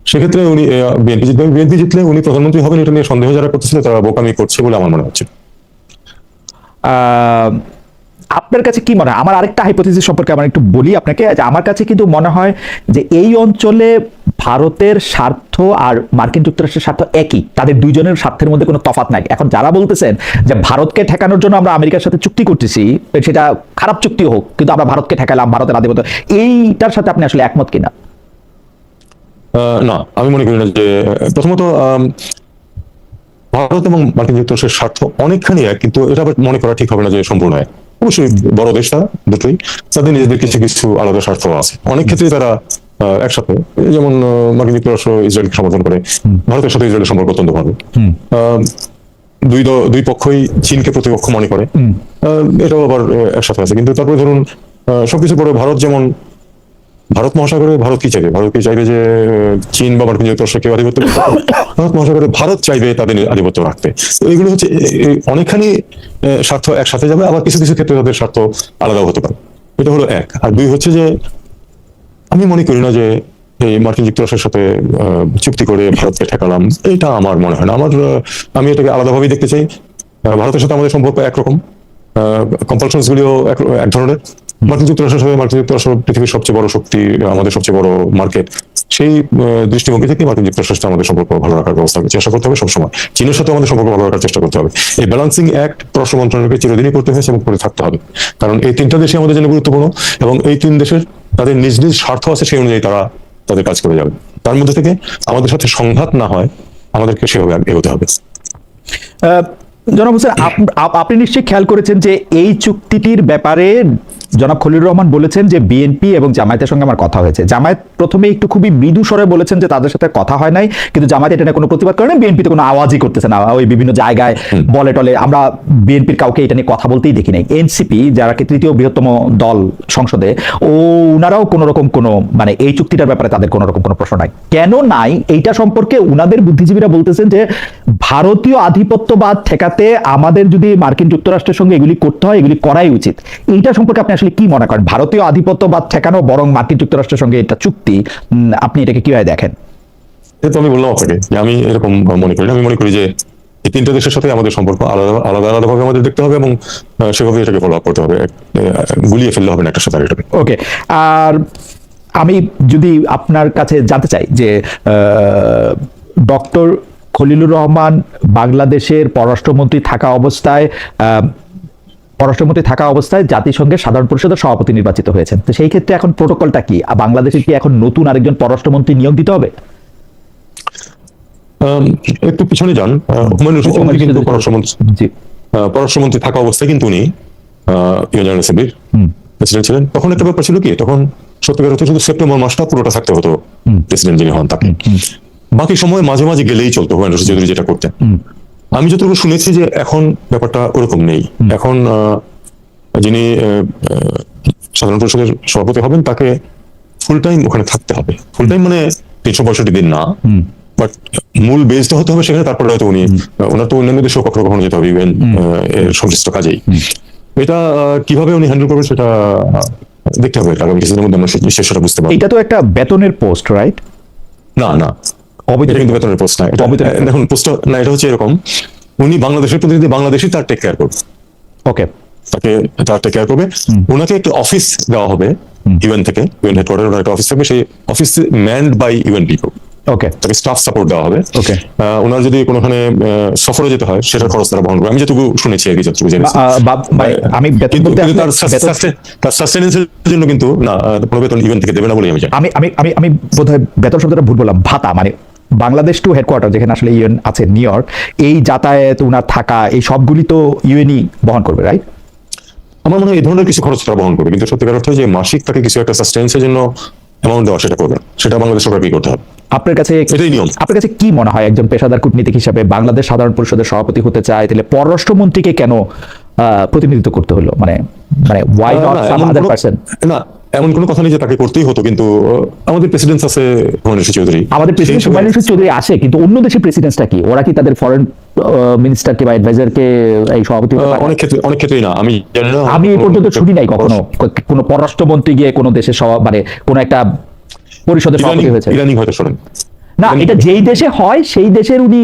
সেক্ষেত্রে উনি বিএনপি জিতবে। বিএনপি জিতলে উনি প্রধানমন্ত্রী হবেন এটা নিয়ে সন্দেহ যারা করতেছিল তারা বোকামি করছে বলে আমার মনে হচ্ছে। আপনার কাছে কি মনে হয়? আমার আরেকটা হাইপোথিসিস সম্পর্কে আমার একটু বলি আপনাকে, যে আমার কাছে কিন্তু মনে হয় যে এই অঞ্চলে ভারতের স্বার্থ আর মার্কিন যুক্তরাষ্ট্রের স্বার্থ একই, তাদের দুইজনের স্বার্থের মধ্যে কোনো তফাৎ নাই। এখন যারা বলতেছেন যে ভারতকে ঠেকানোর জন্য আমরা আমেরিকার সাথে চুক্তি করতেছি, সেটা খারাপ চুক্তি হোক কিন্তু আমরা ভারতকে ঠেকালাম, ভারতের আধিপত্য, এইটার সাথে আপনি আসলে একমত কিনা? না, আমি মনে করি না যে প্রথমত ভারত এবং মার্কিন যুক্তরাষ্ট্রের স্বার্থ অনেকখানি এক, কিন্তু এটা আবার মনে করা ঠিক হবে না যে সম্পূর্ণ এক। অবশ্যই বড় দেশ তারা দুটোই, তাদের নিজেদের কিছু কিছু আলাদা স্বার্থ আছে। অনেক ক্ষেত্রে তারা একসাথে, যেমন মার্কিন যুক্তরাষ্ট্র ইসরায়েলকে সমর্থন করে, ভারতের সাথে ইসরায়েলের সম্পর্ক অত্যন্ত ভালো। দুই পক্ষই চীনকে প্রতিপক্ষ মনে করে, এটাও আবার একসাথে আছে। কিন্তু তারপরে ধরুন সবকিছু পরে ভারত মহাসাগরে ভারত কি চাইবে? ভারত কি চাইবে যে চীন বা মার্কিন যুক্তরাষ্ট্র কেউ আধিপত্য? ভারত মহাসাগরে ভারত চাইবে তাদের আধিপত্য রাখতে। তো এগুলো হচ্ছে অনেকখানি স্বার্থ একসাথে যাবে, আবার কিছু কিছু ক্ষেত্রে তাদের স্বার্থ আলাদাও হতে পারে। এটা হলো এক। আর দুই হচ্ছে যে আমি মনে করি না যে এই মার্কিন যুক্তরাষ্ট্রের সাথে চুক্তি করে ভারতকে ঠেকালাম, এটা আমার মনে হয় না। আমি এটাকে আলাদাভাবেই দেখতে চাই। ভারতের সাথে আমাদের সম্পর্ক একরকম, কম্পালশনস গুলিও এক ধরনের। মার্কিন যুক্তরাষ্ট্রের সাথে মার্কিন যুক্তরাষ্ট্র পৃথিবীর সবচেয়ে বড় শক্তি, আমাদের সবচেয়ে বড় মার্কেট। সেই দৃষ্টিভঙ্গি থেকে মার্কিন যুক্তরাষ্ট্রের সাথে আমাদের সম্পর্ক ভালো রাখার ব্যবস্থা চেষ্টা করতে হবে সবসময়। চীনের সাথে আমাদের সম্পর্ক ভালো রাখার চেষ্টা করতে হবে। এই ব্যালান্সিং অ্যাক্ট পররাষ্ট্র মন্ত্রণালয়কে চিরদিনই করতে হয়েছে এবং করে থাকতে হবে, কারণ এই তিনটা দেশই আমাদের জন্য গুরুত্বপূর্ণ, এবং এই তিন দেশের তাদের নিজ নিজ স্বার্থ আছে, সেই অনুযায়ী তারা তাদের কাজ করে যাবে। তার মধ্যে থেকে আমাদের সাথে সংঘাত না হয়, আমাদেরকে সেভাবে এগোতে হবে। জনাব হোসেন, আপনি নিশ্চয়ই খেয়াল করেছেন যে এই চুক্তিটির ব্যাপারে জনাব খলিলুর রহমান বলেছেন যে বিএনপি এবং জামায়াতের সঙ্গে আমার কথা হয়েছে। জামায়াত প্রথমে একটু খুবই মৃদু স্বরে বলেছেন যে তাদের সাথে কথা হয় নাই, কিন্তু জামায়াত এটা নিয়ে কোনো প্রতিবাদ করে না, বিএনপিতে কোনো আওয়াজই করতেছে না, ওই বিভিন্ন জায়গায় বলে টলে। আমরা বিএনপির কাউকে এটা নিয়ে কথা বলতেই দেখি নাই। এনসিপি, যারা কি তৃতীয় বৃহত্তম দল সংসদে, ওনারাও কোনো রকম কোনো, মানে এই চুক্তিটার ব্যাপারে তাদের কোনো রকম কোনো প্রশ্ন নাই। কেন নাই এইটা সম্পর্কে উনাদের বুদ্ধিজীবীরা বলতেছেন যে ভারতীয় আধিপত্যবাদ ঠেকাতে আমাদের যদি মার্কিন যুক্তরাষ্ট্রের সঙ্গে এগুলি করতে হয়, এগুলি করাই উচিত। এইটা সম্পর্কে আপনি আসলে কি মনে করেন? ভারতীয় আধিপত্যবাদ ঠেকানো বরং মার্কিন যুক্তরাষ্ট্রের সঙ্গে এটা চুক্তি, আপনি এটাকে কিভাবে দেখেন? তো আমি বললাম আপনাকে যে আমি এরকম মনে করি না। আমি মনে করি যে এই তিনটা দেশের সাথে আমাদের সম্পর্ক আলাদা আলাদা আলাদাভাবে আমাদের দেখতে হবে, এবং সেভাবে এটাকে ফলো আপ করতে হবে। গুলিয়ে ফেললে হবে না একটা সাথে আরেকটাকে। ওকে। আর আমি যদি আপনার কাছে জানতে চাই যে ডক্টর খলিলুর রহমান বাংলাদেশের পররাষ্ট্রমন্ত্রী থাকা অবস্থায় জাতিসংঘের সাধারণ পরিষদের সভাপতি নির্বাচিত হয়েছেন, তো সেই ক্ষেত্রে এখন প্রোটোকলটা কি? বাংলাদেশে কি এখন নতুন আরেকজন পররাষ্ট্রমন্ত্রী নিয়োগ দিতে হবে? একটু পিছনে যান। হুমায়ুন রশিদ চৌধুরী কিন্তু পররাষ্ট্রমন্ত্রী থাকা অবস্থায় কিন্তু উনি ইউএন অ্যাসেম্বলির প্রেসিডেন্ট ছিলেন। তখন একটা ব্যাপার ছিল কি, তখন সত্যিকার অর্থে শুধু সেপ্টেম্বর মাসটা পুরোটা থাকতে হতো প্রেসিডেন্ট যিনি হন তাকে, বাকি সময় মাঝে মাঝে গেলেই চলতো হুমায়ুন রশিদ চৌধুরী যেটা করতেন। আমি যতটুকু শুনেছি যে এখন ব্যাপারটা ওরকম নেই। এখন যিনি সাধারণ পরিষদের সভাপতি হবেন তাকে ফুল টাইম ওখানে থাকতে হবে। ফুল টাইম মানে 365 দিন না, বাট মূল বেসটা হতে হবে সেখানে। তারপরে হয়তো উনি ওনার তো অন্যান্য দেশেও কখনো কখনো যেতে হবে ইউএন এর সংশ্লিষ্ট কাজেই। এটা কিভাবে উনি হ্যান্ডেল করবেন সেটা দেখতে হবে, আগামী কিছুদিনের মধ্যে আমরা নিশ্চয়ই সেটা বুঝতে পারবো। এটা তো একটা বেতনের পোস্ট, রাইট? না না, অবৈধ এটা কিন্তু বেতনের পোস্ট না। এটা দেখুন পোস্টটা না, এটা হচ্ছে এরকম, উনি বাংলাদেশের প্রতিনিধি, বাংলাদেশই তার টেক কেয়ার করবে, ওকে, তাকে তার টেক কেয়ার করবে। ওনাকে একটা অফিস দেওয়া হবে ইউএন থেকে, ইউএন হেডকোয়ার্টার ওনার একটা অফিস থাকবে, সেই office manned by UN people. Okay, তাকে স্টাফ সাপোর্ট দেওয়া হবে। ওকে। ওনার যদি কোনোখানে সফরে যেতে হয় সেটার খরচ তারা বহন করবে, আমি যেটুকু শুনেছি আর কি, যতটুকু জেনেছি। আমি বেতন কিন্তু বলতে তার সাস্টেনেন্সের জন্য কিন্তু না, কোনো বেতন ইউএন থেকে দেবে না বলেই আমি জানি। আমি আমি আমি আমি বোধহয় বেতন শব্দটা ভুল বললাম, ভাতা মানে বাংলাদেশ টু হেডকোয়ার্টার যেখানে আসলে ইউএন আছে নিউ ইয়র্ক, এই যাতায়াত, উনার থাকা, এই সবগুলি তো ইউএনই বহন করবে, রাইট? আমার মনে হয় এই ধরনের কিছু খরচ তারা বহন করবে, কিন্তু সত্যিকার অর্থে যে মাসিক তাকে কিছু একটা সাস্টেন্সের জন্য অ্যামাউন্ট দেওয়া, সেটা করবে না, সেটা বাংলাদেশ সরকারকেই করতে হবে। আপনার কাছে এটাই নিয়ম। আপনার কাছে কি মনে হয়, একজন পেশাদার কূটনীতিক হিসাবে বাংলাদেশ সাধারণ পরিষদের সভাপতি হতে চায়, তাহলে পররাষ্ট্রমন্ত্রীকে কেন প্রতিনিধিত্ব করতে হলো? মানে মানে why not some other person? না, এমন কোনো কথা নেই যে তাকে করতেই হতো, কিন্তু আমাদের প্রেসিডেন্ট আছে হুমায়ুন রশিদ চৌধুরী, আমাদের প্রেসিডেন্ট হুমায়ুন রশিদ চৌধুরী আসে, কিন্তু অন্য দেশের প্রেসিডেন্টসটা কি, ওরা কি তাদের ফরেন মিনিস্টারকে বা অ্যাডভাইজারকে এই সভাপতি হতে পারে? অনেক ক্ষেত্রেই না, আমি জানি না। আমি এই পর্যন্ত শুনি নাই কখনো কোনো পররাষ্ট্রমন্ত্রী গিয়ে কোনো দেশের মানে কোনো একটা পরিষদের সভাপতি হয়েছে। ইদানিং হয়তো শোনেন না, এটা যেই দেশে হয় সেই দেশের উনি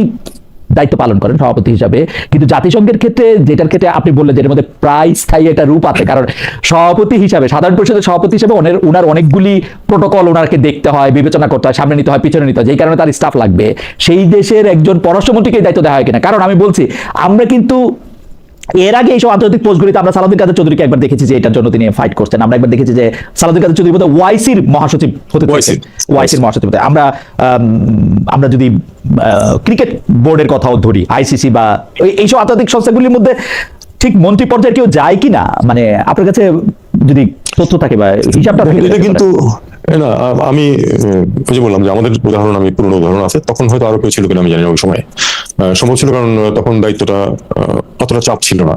দায়িত্ব পালন করেন সভাপতি হিসাবে, কিন্তু জাতিসংঘের ক্ষেত্রে, যেটার ক্ষেত্রে আপনি বললেন যেটার মধ্যে প্রায় স্থায়ী একটা রূপ আছে, কারণ সভাপতি হিসাবে, সাধারণ পরিষদের সভাপতি হিসাবে ওনার অনেকগুলি প্রোটোকল ওনাকে দেখতে হয়, বিবেচনা করতে হয়, সামনে নিতে হয়, পিছনে নিতে হয়, যেই কারণে তার স্টাফ লাগবে। সেই দেশের একজন পররাষ্ট্রমন্ত্রীকে দায়িত্ব দেওয়া হয় কিনা? কারণ আমি বলছি, আমরা কিন্তু এর আগে এইসব আন্তর্জাতিক পোস্টগুলিতে আমরা সালাউদ্দিন কাদের চৌধুরীকে একবার দেখেছি যে এটার জন্য তিনি ফাইট করছেন। আমরা একবার দেখেছি যে সালাউদ্দিন কাদের চৌধুরী বোধহয় ওয়াইসির মহাসচিব হতে চেয়েছেন, ওয়াইসির মহাসচিব হতে। আমরা যদি ক্রিকেট বোর্ডের কথাও ধরি, আইসিসি বা এইসব আন্তর্জাতিক সংস্থাগুলির মধ্যে ঠিক মন্ত্রী পর্যায়ে কেউ যায় কিনা, মানে আপনার কাছে যদি তথ্য থাকে বা হিসাবটা থাকে? এটা কিন্তু না, আমি ওই যে বললাম যে আমাদের উদাহরণ, আমি পুরনো উদাহরণ আছে, তখন হয়তো আরো কেউ ছিল কিনা আমি জানি না ওই সময়, সম্ভব ছিল, কারণ তখন দায়িত্বটা অতটা চাপ ছিল না।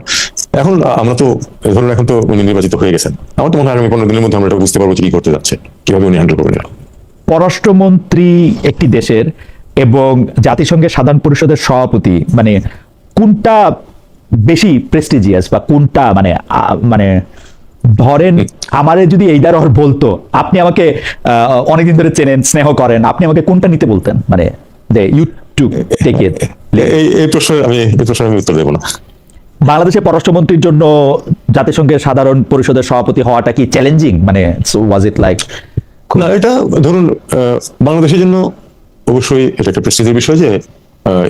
এখন আমরা তো ধরুন, এখন তো উনি নির্বাচিত হয়ে গেছেন, আমার তো মনে হয় আগামী 15 দিনের মধ্যে আমরা এটা বুঝতে পারবো যে কি করতে যাচ্ছে, কিভাবে উনি হ্যান্ডেল করবেন। পররাষ্ট্রমন্ত্রী একটি দেশের এবং জাতিসংঘের সাধারণ পরিষদের সভাপতি, মানে কোনটা বেশি প্রেস্টিজিয়াস বা কোনটা মানে মানে ধরেন আমারে যদি এইদার ওর বলতো, আপনি আমাকে অনেকদিন ধরে চেনেন, স্নেহ করেন, আপনি আমাকে কোনটা নিতে বলতেন? মানে ইউ টু টেক ইট। এই প্রশ্নে আমি উত্তর দেবো না। বাংলাদেশের পররাষ্ট্রমন্ত্রীর জন্য জাতিসংঘের সাধারণ পরিষদের সভাপতি হওয়াটা কি চ্যালেঞ্জিং? মানে ওয়াজ ইট লাইক? না, এটা ধরুন বাংলাদেশের জন্য অবশ্যই এটা একটা প্রেস্টিজের বিষয় যে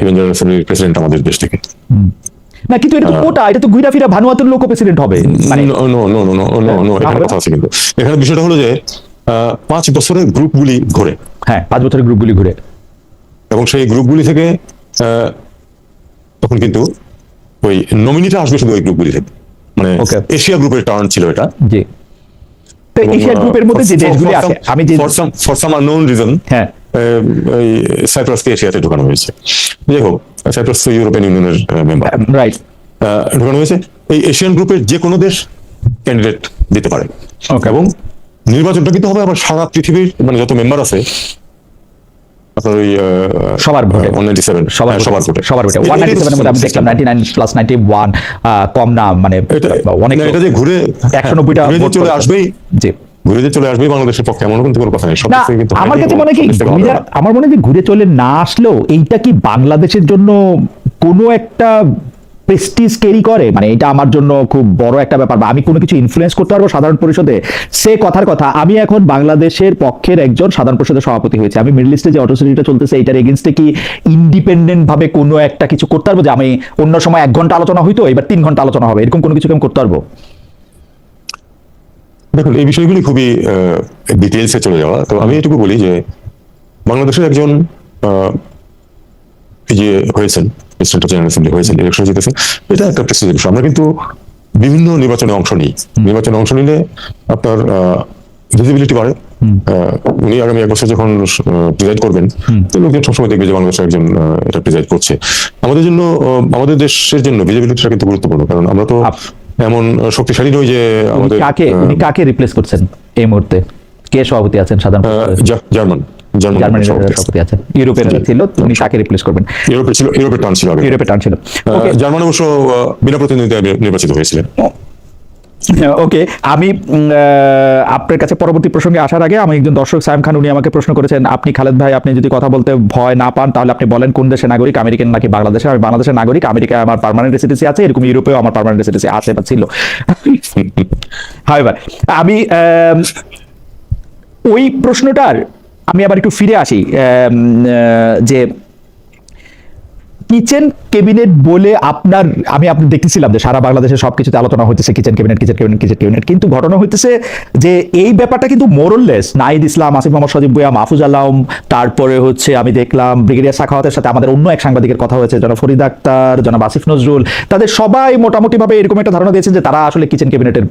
ইভেন জেনারেল অ্যাসেম্বলির প্রেসিডেন্ট আমাদের দেশ থেকে। না, কিন্তু এটা তো কোটা, এটা তো ঘুরা ফিরা ভানুয়াতুর লোক প্রেসিডেন্ট হবে। মানে এখানে কথা আছে, কিন্তু এখানে বিষয়টা হলো যে 5 বছরের গ্রুপগুলি ঘুরে। হ্যাঁ, 5 বছরের গ্রুপগুলি ঘুরে, এবং সেই গ্রুপগুলি থেকে তখন কিন্তু ওই নমিনিটা আসবে শুধু ওই গ্রুপগুলি থেকে, মানে এশিয়া গ্রুপের টার্ন ছিল এটা। জি, তো এশিয়া গ্রুপের মধ্যে যে দেশগুলি আছে, আমি যে ফর সাম আননোন রিজন, হ্যাঁ, এই সাইপ্রাসকে এশিয়াতে ঢোকানো হয়েছে। যাই হোক, সাইপ্রাস তো ইউরোপিয়ান ইউনিয়নের মেম্বার, রাইট, ঢোকানো হয়েছে। এই এশিয়ান গ্রুপের যে কোনো দেশ ক্যান্ডিডেট দিতে পারে, এবং নির্বাচনটা কিন্তু হবে আবার সারা পৃথিবীর, মানে যত মেম্বার আছে আপনার ওই সবার ভোটে, 197 সবার ভোটে 197 এর মধ্যে আমি দেখলাম 99 প্লাস 91 কম না, মানে অনেক। এটা যে ঘুরে 190টা ভোট চলে আসবেই, জি, ঘুরে যে চলে আসবেই বাংলাদেশের পক্ষে, এমন কিন্তু কোনো কথা নেই। আমার কাছে মনে হয় কি, আমার মনে হয় যে ঘুরে চলে না আসলেও এইটা কি বাংলাদেশের জন্য কোনো একটা প্রেস্টিজ ক্যারি করে? মানে এটা আমার জন্য খুব বড় একটা ব্যাপার, বা আমি কোনো কিছু ইনফ্লুয়েন্স করতে পারবো সাধারণ পরিষদে। সে কথার কথা, আমি এখন বাংলাদেশের পক্ষের একজন সাধারণ পরিষদের সভাপতি হয়েছে, আমি মিডল ইস্টে যে অটোসিটিটা চলতেছে এইটার এগেইনস্টে কি ইন্ডিপেন্ডেন্ট ভাবে কোনো একটা কিছু করতে পারবো? যে আমি অন্য সময় 1 ঘন্টা আলোচনা হইতো, এবার 3 ঘন্টা আলোচনা হবে, এরকম কোনো কিছু আমি করতে পারবো? দেখুন, এই বিষয়গুলি খুবই ডিটেলসে চলে যাওয়া, তো আমি এটুকু বলি যে বাংলাদেশের একজন যে হয়েছেন প্রেসিডেন্ট অফ জেনারেল অ্যাসেম্বলি হয়েছেন, ইলেকশন জিতেছেন, এটা একটা প্রেস্টিজের বিষয়। আমরা কিন্তু বিভিন্ন নির্বাচনে অংশ নিই, নির্বাচনে অংশ নিলে আপনার ভিজিবিলিটি বাড়ে। উনি আগামী 1 বছর যখন প্রিজাইড করবেন, তো লোকজন সবসময় দেখবে যে বাংলাদেশের একজন এটা প্রিজাইড করছে। আমাদের জন্য, আমাদের দেশের জন্য ভিজিবিলিটিটা কিন্তু গুরুত্বপূর্ণ, কারণ আমরা তো এমন শক্তিশালী নই যে আমাদের। কাকে রিপ্লেস করছেন এই মুহূর্তে? কে সভাপতি আছেন সাধারণ জার্মানির সভাপতি আছেন, ইউরোপের ছিল, উনি তাকে রিপ্লেস করবেন। ইউরোপের টার্ন ছিল, ইউরোপের টার্ন ছিল। জার্মান অবশ্য বিনা প্রতিনিধিতে নির্বাচিত হয়েছিলেন। ওকে, আমি আপনার কাছে পরবর্তী প্রসঙ্গে আসার আগে আমি একজন দর্শক সায়েম খান, উনি আমাকে প্রশ্ন করেছেন, আপনি খালেদ ভাই, আপনি যদি কথা বলতে ভয় না পান তাহলে আপনি বলেন কোন দেশের নাগরিক, আমেরিকান নাকি বাংলাদেশে? আমি বাংলাদেশের নাগরিক, আমেরিকায় আমার পার্মানেন্ট রেসিডেন্সি আছে, এরকম ইউরোপেও আমার পার্মানেন্ট রেসিডেন্সি আছে বা ছিল। আমি ওই প্রশ্নটার আমি আবার একটু ফিরে আসি, যে কিচেন ক্যাবিনেট বলে আপনি দেখতেছিলাম যে সারা বাংলাদেশে সবকিছুতে আলোচনা হইতেছে কিচেন ক্যাবিনেট, কিন্তু ঘটনা হইতেছে যে এই ব্যাপারটা কিন্তু মোরললেস নাহিদ ইসলাম, আসিফ মোহাম্মদ সজীব ভুঁইয়া, মাহফুজ আলম, তারপরে হচ্ছে আমি দেখলাম ব্রিগেডিয়ার সাখাওয়াতের সাথে আমাদের অন্য এক সাংবাদিকের কথা হয়েছে, জনাব ফরিদ আক্তার, জনাব আসিফ নজরুল, তাদের সবাই মোটামুটি ভাবে এরকম একটা ধারণা দিয়েছেন যে তারা আসলে কিচেন ক্যাবিনেটের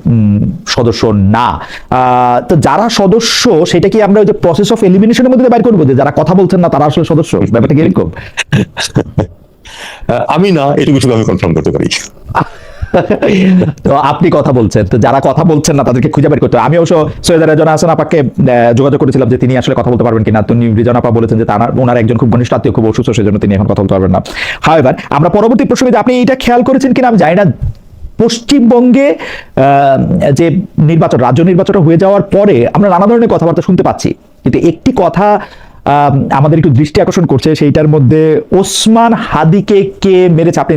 সদস্য না। তো যারা সদস্য সেটা কি আমরা ওই যে প্রসেস অফ এলিমিনেশনের মধ্যে বাইর করবো যে যারা কথা বলছেন না তারা আসলে সদস্য? ব্যাপারটা কি এরকম? আমি না, এটুকু শুধু আমি কনফার্ম করতে পারি। তো আপনি কথা বলছেন, তো যারা কথা বলছেন না তাদেরকে খুঁজে বের করতে হবে। আমি অবশ্য সৈয়দ রেজওয়ানা হাসান আপাকে যোগাযোগ করেছিলাম যে তিনি আসলে কথা বলতে পারবেন কিনা, তিনি রেজওয়ানা আপা বলেছেন যে ওনার একজন খুব ঘনিষ্ঠ আত্মীয় খুব অসুস্থ, সেজন্য তিনি এখন কথা বলতে পারবেন না। হাওয়েভার আমরা পরবর্তী প্রসঙ্গে, আপনি এটা খেয়াল করেছেন কিনা আমি জানি না, পশ্চিমবঙ্গে যে নির্বাচন, রাজ্য নির্বাচন হয়ে যাওয়ার পরে আমরা নানা ধরনের কথাবার্তা শুনতে পাচ্ছি, কিন্তু একটি কথা আমাদের একটু দৃষ্টি আকর্ষণ করছে, সেইটার মধ্যে ওসমান হাদিকে কে মেরেছে, আপনি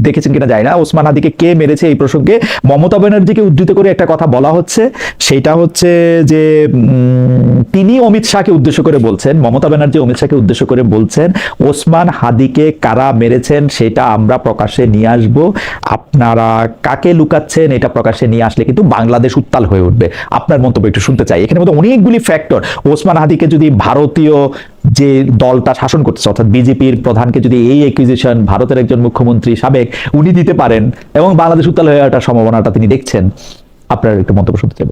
দেখেছেন কিনা জানি না, ওসমান হাদিকে কে মেরেছে এই প্রসঙ্গে মমতা ব্যানার্জিকে উদ্ধৃত করে একটা কথা বলা হচ্ছে, সেটা হচ্ছে যে তিনি অমিত শাহকে উদ্দেশ্য করে বলছেন, মমতা ব্যানার্জি অমিত শাহকে উদ্দেশ্য করে বলছেন ওসমান হাদিকে কারা মেরেছেন সেটা আমরা প্রকাশ্যে নিয়ে আসব, আপনারা কাকে লুকাচ্ছেন এটা প্রকাশ্যে নিয়ে আসলে কিন্তু বাংলাদেশ উত্তাল হয়ে উঠবে। আপনার মন্তব্য একটু শুনতে চাই। এখানে মধ্যে অনেকগুলি ফ্যাক্টর, ওসমান হাদিকে যদি ভারতীয় যে দলটা শাসন করতেছে অর্থাৎ বিজেপির প্রধানকে যদি এই অ্যাকুইজিশন ভারতের একজন মুখ্যমন্ত্রী সাবেক উনি দিতে পারেন এবং বাংলাদেশ উত্তাল হয়ে ওঠার সম্ভাবনাটা তিনি দেখছেন, আপনার একটু মন্তব্য শুনতে চাইব।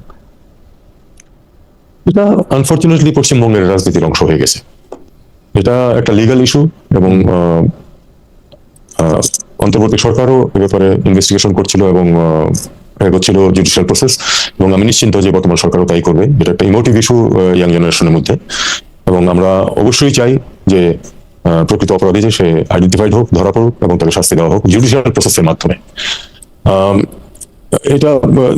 এটা আনফরচুনেটলি পশ্চিমবঙ্গের রাজনীতির অংশ হয়ে গেছে। এটা একটা লিগ্যাল ইস্যু এবং অন্তর্বর্তী সরকারও এ ব্যাপারে ইনভেস্টিগেশন করছিল এবং এগোচ্ছিল জুডিশিয়াল প্রসেস, এবং আমি নিশ্চিন্ত যে বর্তমান সরকারও তাই করবে। এটা একটা ইমোটিভ ইস্যু ইয়াং জেনারেশনের মধ্যে, এবং আমরা অবশ্যই চাই যে প্রকৃত অপরাধী যে সে আইডেন্টিফাইড হোক, ধরা পড়ুক এবং তাকে শাস্তি দেওয়া হোক জুডিশিয়াল প্রসেসের মাধ্যমে। এটা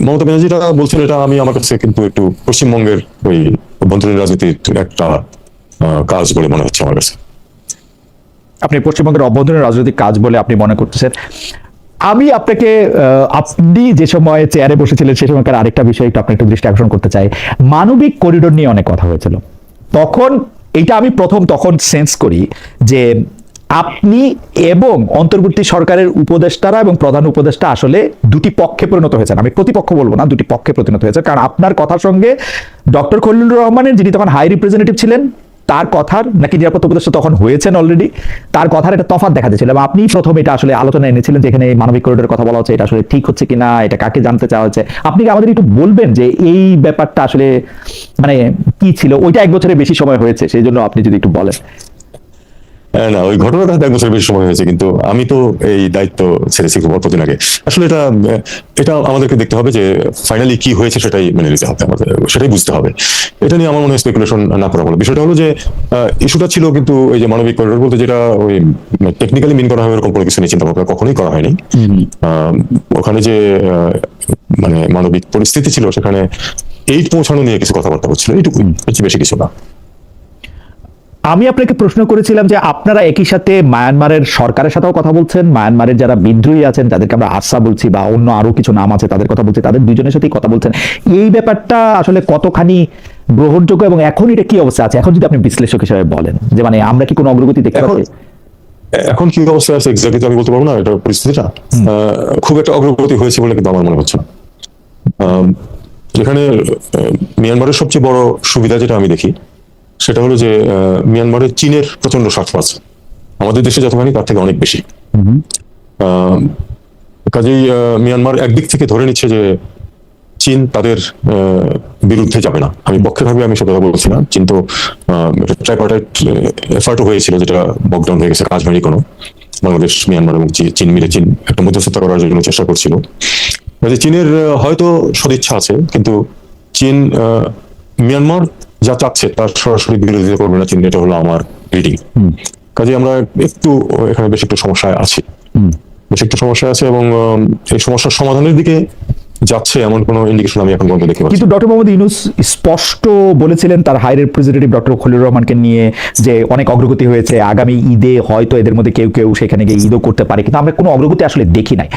মমতা ব্যানার্জি যেটা বলছেন, এটা আমি আমার কাছে কিন্তু একটু পশ্চিমবঙ্গের ওই অভ্যন্তরীণ রাজনীতির একটা কাজ বলে মনে হচ্ছে আমার কাছে। আপনি পশ্চিমবঙ্গের অভ্যন্তরীণ রাজনৈতিক কাজ বলে আপনি মনে করতেছেন। আমি আপনাকে, আপনি যে সময় চেয়ারে বসেছিলেন সেই সময়কার আরেকটা বিষয় একটু আপনার একটু দৃষ্টি আকর্ষণ করতে চাই। মানবিক করিডোর নিয়ে অনেক কথা হয়েছিল তখন, এটা আমি তখন সেন্স করি যে আপনি এবং অন্তর্বর্তী সরকারের উপদেষ্টারা এবং প্রধান উপদেষ্টা আসলে দুটি পক্ষে পরিণত হয়েছেন। আমি প্রতিপক্ষ বলবো না, দুটি পক্ষে পরিণত হয়েছে, কারণ আপনার কথার সঙ্গে ডক্টর খলিলুর রহমানের, যিনি তখন হাই রিপ্রেজেন্টেটিভ ছিলেন, তার কথার, নাকি নিরাপত্তা উপদেষ্টা তখন হয়েছেন অলরেডি, তার কথার একটা তফাৎ দেখা যাচ্ছিল এবং আপনি প্রথম এটা আসলে আলোচনায় এনেছিলেন যে এখানে এই মানবিক করিডোরের কথা বলা হচ্ছে, এটা আসলে ঠিক হচ্ছে কিনা, এটা কাকে জানতে চাওয়া হচ্ছে। আপনি কি আমাদের একটু বলবেন যে এই ব্যাপারটা আসলে মানে কি ছিল? ওইটা 1 বছরের বেশি সময় হয়েছে, সেই জন্য আপনি যদি একটু বলেন। না, ওই ঘটনাটা 1 বছরের বেশি সময় হয়েছে, কিন্তু আমি তো এই দায়িত্ব ছেড়েছি খুব অল্পদিন আগে। আসলে এটা আমাদেরকে দেখতে হবে যে ফাইনালি কি হয়েছে সেটাই মেনে নিতে হবে, আমাদের সেটাই বুঝতে হবে। এটা নিয়ে আমার মনে হয় স্পেকুলেশন না করা ভালো। বিষয়টা হলো যে ইস্যুটা ছিল কিন্তু ওই যে মানবিক করিডোর বলতে যেটা ওই টেকনিক্যালি মিন করা হবে এরকম কোনো কিছু নিয়ে চিন্তা ভাবনা কখনোই করা হয়নি। ওখানে যে মানে মানবিক পরিস্থিতি ছিল সেখানে এইড পৌঁছানো নিয়ে কিছু কথাবার্তা হচ্ছিল, এইটুকুই, বেশি কিছু না। আমি আপনাকে প্রশ্ন করেছিলাম যে আপনারা একই সাথে মায়ানমারের সরকারের সাথেও কথা বলছেন, মায়ানমারের যারা বিদ্রোহী আছেন যাদেরকে আমরা আরসা বলছি বা অন্য আরো কিছু নাম আছে তাদের কথা বলছি, তাদের দুজনের সাথেই কথা বলছেন। এই ব্যাপারটা আসলে কতখানি গ্রহণযোগ্য এবং এখন এটা কি অবস্থা আছে, এখন যদি আপনি বিশ্লেষক হিসেবে বলেন যে মানে আমরা কি কোনো অগ্রগতি দেখতে পাচ্ছি? এখন কি অবস্থা আছে এক্স্যাক্টলি আমি বলতে পারবো না, এটা পরিস্থিতিটা খুব একটা অগ্রগতি হয়েছে বলে কিন্তু আমার মনে হচ্ছে না। এখানে মিয়ানমারের সবচেয়ে বড় সুবিধা যেটা আমি দেখি সেটা হলো যে মিয়ানমারের চীনের প্রচন্ড স্বার্থ আছে আমাদের দেশে যতখানি তার থেকে অনেক বেশি। কাজেই মিয়ানমার একদিক থেকে ধরে নিচ্ছে যে চীন তাদের বিরুদ্ধে যাবে না। আমি পক্ষে ভাবে আমি সে কথা বলছি না, চীন তো ট্রাইপার্টাইট এফার্টও হয়েছিল যেটা বকডাউন হয়ে গেছে, কাজ হয়নি কোনো। বাংলাদেশ, মিয়ানমার এবং চীন মিলে চীন একটা মধ্যস্থতা করার জন্য চেষ্টা করছিল। চীনের হয়তো সদিচ্ছা আছে, কিন্তু চীন মিয়ানমার যা চাচ্ছে তার সরাসরি বিরোধিতা করবে না চীন, এটা হলো আমার রিডিং। কাজে আমরা একটু এখানে বেশি একটু সমস্যায় আছি, বেশি একটু সমস্যা আছে, এবং এই সমস্যার সমাধানের দিকে যাচ্ছে এমন কোনো ইন্ডিকেশন আমি এখন পর্যন্ত দেখতে পাচ্ছি। কিন্তু ডক্টর মোহাম্মদ ইউনূস স্পষ্ট বলেছিলেন তার হাই রিপ্রেজেন্টেটিভ ডক্টর খলিলুর রহমানকে নিয়ে যে অনেক অগ্রগতি হয়েছে, আগামী ঈদে হয়তো এদের মধ্যে কেউ কেউ সেখানে গিয়ে ঈদও করতে পারে, কিন্তু আমরা কোনো অগ্রগতি আসলে দেখি নাই।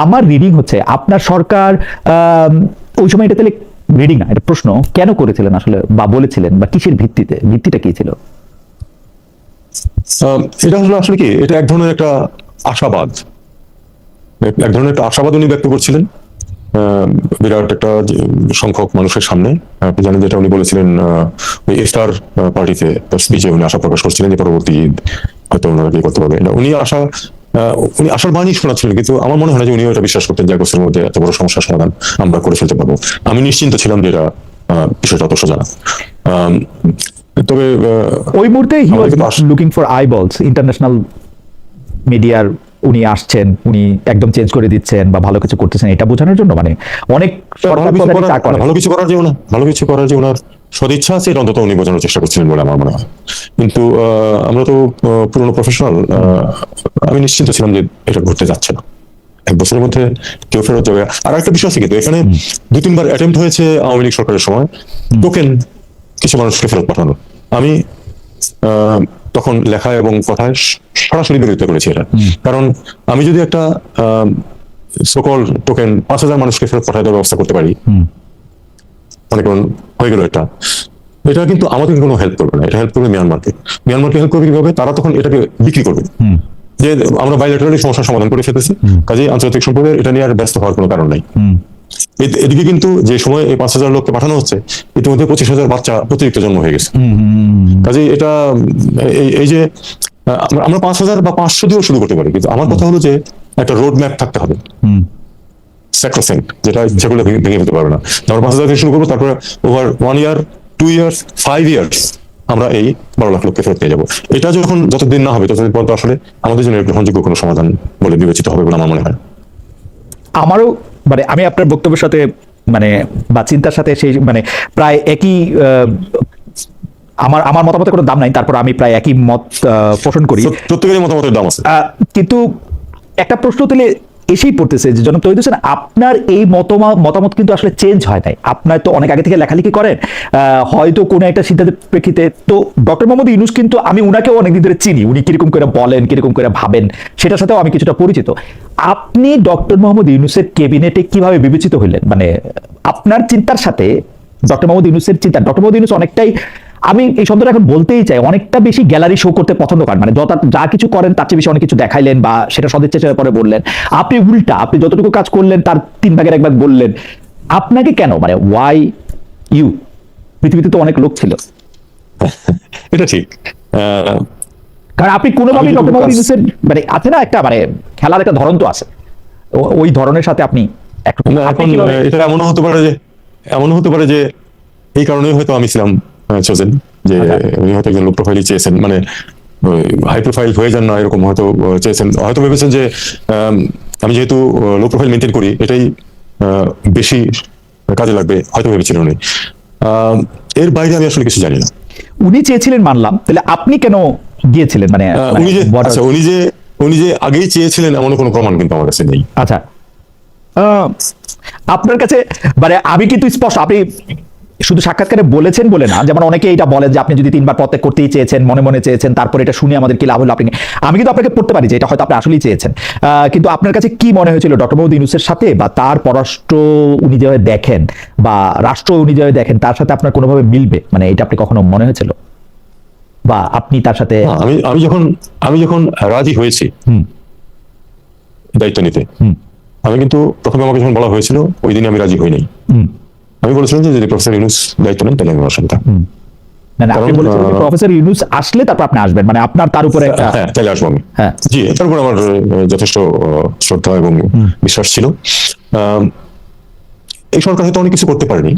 আমার রিডিং হচ্ছে আপনার সরকার ওই সময় এটা তাহলে রিডিং না, এটা প্রশ্ন, কেন করেছিলেন আসলে বা বলেছিলেন বা কিসের ভিত্তিতে, ভিত্তিটা কি ছিল? এটা হলো আসলে কি, এটা এক ধরনের একটা আশাবাদ, এক ধরনের একটা আশাবাদ উনি ব্যক্ত করছিলেন বিরাট একটা সংখ্যক মানুষের সামনে। আপনি জানেন যেটা উনি বলেছিলেন ওই ইফতার পার্টিতে, তার স্পিচে উনি আশা প্রকাশ করছিলেন যে পরবর্তী ঈদ হয়তো ওনারা কি করতে পারবে। উনি আশার বাণী শোনাচ্ছিলেন, কিন্তু আমার মনে হয় না যে উনিও এটা বিশ্বাস করতেন যে 1 বছরের মধ্যে এত বড় সমস্যার সমাধান আমরা করে ফেলতে পারবো। আমি নিশ্চিন্ত ছিলাম যে এটা বিষয়টা অত সোজা না। তবে ওই মুহূর্তে হি ওয়াজ লুকিং ফর আইবলস, ইন্টারন্যাশনাল মিডিয়ার উনি আসছেন, উনি একদম চেঞ্জ করে দিচ্ছেন বা ভালো কিছু করতেছেন এটা বোঝানোর জন্য, মানে অনেক ভালো কিছু করার যে ওনার সদিচ্ছা আছে এটা অন্তত উনি বোঝানোর চেষ্টা করছিলেন বলে আমার মনে হয়। কিন্তু আমরা তো পুরনো প্রফেশনাল, আমি নিশ্চিন্ত ছিলাম যে এটা ঘটতে যাচ্ছে না, 1 বছরের মধ্যে কেউ ফেরত যাবে। আর একটা বিষয় আছে, কিন্তু এখানে 2-3 বার অ্যাটেম্প্ট হয়েছে আওয়ামী লীগ সরকারের সময় টোকেন কিছু মানুষকে ফেরত পাঠানো। আমি তখন লেখা এবং কথায় সরাসরি বিরোধিতা করেছি এটা, কারণ আমি যদি একটা সকল টোকেন 5,000 মানুষকে ফেরত পাঠায় দেওয়ার ব্যবস্থা করতে পারি, অনেক হয়ে গেল এটা কিন্তু আমাদের কোনো হেল্প করবে না, এটা হেল্প করবে মিয়ানমারকে হেল্প করবে কিভাবে, তারা তখন এটাকে বিক্রি করবে যে আমরা বাইলেটারালি সমস্যার সমাধান করে ফেলেছি, কাজেই আন্তর্জাতিক সম্প্রদায়ের এটা নিয়ে আর ব্যস্ত হওয়ার কোনো কারণ নাই। এদিকে কিন্তু যে সময় এই 5,000 লোককে পাঠানো হচ্ছে, ইতিমধ্যে 25,000 বাচ্চা অতিরিক্ত জন্ম হয়ে গেছে। কাজেই এটা এই যে আমরা 5,000 বা 500 দিয়েও শুরু করতে পারি, কিন্তু আমার কথা হলো যে একটা রোড ম্যাপ থাকতে হবে, স্যাক্রোসেন্ট, যেটা যেগুলো ভেঙে ফেলতে পারবে না। আমরা 5,000 থেকে শুরু করবো, তারপরে ওভার 1 ইয়ার, 2 ইয়ার্স, 5 ইয়ার্স আমরা এই 12 লাখ লোককে ফেরত নিয়ে যাবো। এটা যতদিন না হবে ততদিন পর্যন্ত আসলে আমাদের জন্য গ্রহণযোগ্য কোনো সমাধান বলে বিবেচিত হবে বলে আমার মনে হয়। আমারও মানে আমি আপনার বক্তব্যের সাথে মানে বা চিন্তার সাথে সেই মানে প্রায় একই, আমার মতামতের কোনো দাম নাই, তারপর আমি প্রায় একই মত পোষণ করি, প্রত্যেকেরই মতামতের দাম আছে। কিন্তু একটা প্রশ্ন তুলে এসেই পড়তেছে যে জনাব তৌহিদ হোসেন, আপনার এই মতামত কিন্তু আসলে চেঞ্জ হয় নাই, আপনার তো অনেক আগে থেকে লেখালেখি করেন, হয়তো কোনো একটা সিদ্ধান্তের প্রেক্ষিতে তো ডক্টর মোহাম্মদ ইউনূস কিন্তু আমি উনাকেও অনেকদিন ধরে চিনি, উনি কিরকম করে বলেন, কিরকম করে ভাবেন, সেটার সাথেও আমি কিছুটা পরিচিত। আপনি ডক্টর মোহাম্মদ ইউনূসের ক্যাবিনেটে কিভাবে বিবেচিত হইলেন? মানে আপনার চিন্তার সাথে ডক্টর মোহাম্মদ ইউনূসের চিন্তা, ডক্টর মোহাম্মদ ইউনূস অনেকটাই, আমি এই শব্দটা এখন বলতেই চাই, অনেকটা বেশি গ্যালারি শো করতে পছন্দ করেন, মানে যা কিছু করেন তার চেয়ে বেশি অনেক কিছু দেখাইলেন বা সেটা সদিচ্ছা পরে বললেন। আপনি উল্টা, আপনি যতটুকু কাজ করলেন তার 3 ভাগের 1 ভাগ বললেন। আপনাকে কেন, মানে ওয়াই ইউ? পৃথিবীতে তো অনেক লোক ছিল। এটা ঠিক, কারণ আপনি কোনোভাবেই ডক্টর মোহাম্মদ ইউনূসের মানে আছে না একটা মানে খেলার একটা ধরন তো আছে, ওই ধরনের সাথে আপনি এটা এমনও হতে পারে যে এই কারণেই হয়তো আমি ছিলাম চোজেন, যে উনি হয়তো একজন লো প্রোফাইলই চেয়েছেন, মানে হাই প্রোফাইল হয়ে যান না এরকম হয়তো চেয়েছেন, হয়তো ভেবেছেন যে আমি যেহেতু লো প্রোফাইল মেনটেন করি এটাই বেশি কাজে লাগবে, হয়তো ভেবেছিলেন উনি। এর বাইরে আমি আসলে কিছু জানি না। উনি চেয়েছিলেন মানলাম, তাহলে আপনি কেন গিয়েছিলেন? মানে উনি যে আগেই চেয়েছিলেন এমন কোনো প্রমাণ কিন্তু আমার কাছে নেই। আচ্ছা, আপনার কাছে মানে আমি কিন্তু স্পষ্ট, আপনি শুধু সাক্ষাৎকারে বলেছেন বলে না, যেমন অনেকে এটা বলে যে আপনি যদি 3 বার পদত্যাগ করতেই চেয়েছেন, মনে মনে চেয়েছেন, তারপর এটা শুনে আমাদের কি লাভ হলো, আপনি, আমি কিন্তু আপনাকে পড়তে পারি যে এটা হয়তো আপনি আসলেই চেয়েছেন, কিন্তু আপনার কাছে কি মনে হয়েছিল ডক্টর মোহাম্মদ ইউনূসের সাথে বা তার পররাষ্ট্র উনি যেভাবে দেখেন বা রাষ্ট্র উনি যেভাবে দেখেন তার সাথে আপনার কোনোভাবে মিলবে, মানে এটা আপনি কখনো মনে হয়েছিল বা আপনি তার সাথে? আমি যখন রাজি হয়েছি দায়িত্ব নিতে, আমি কিন্তু প্রথমে আমাকে যখন বলা হয়েছিল ওই দিনে আমি রাজি হই নাই। আমি বলেছিলাম যে যদি প্রফেসর ইউনূস দায়িত্ব নেন তাহলে আমি অসুবিধা। আপনি বলেছিলেন যে প্রফেসর ইউনূস আসলে তারপর আপনি আসবেন, মানে আপনার তার উপরে একটা, হ্যাঁ তাহলে আসবো আমি। জি, তার উপর আমার যথেষ্ট শ্রদ্ধা এবং বিশ্বাস ছিল। এই সরকার হয়তো অনেক কিছু করতে পারেনি,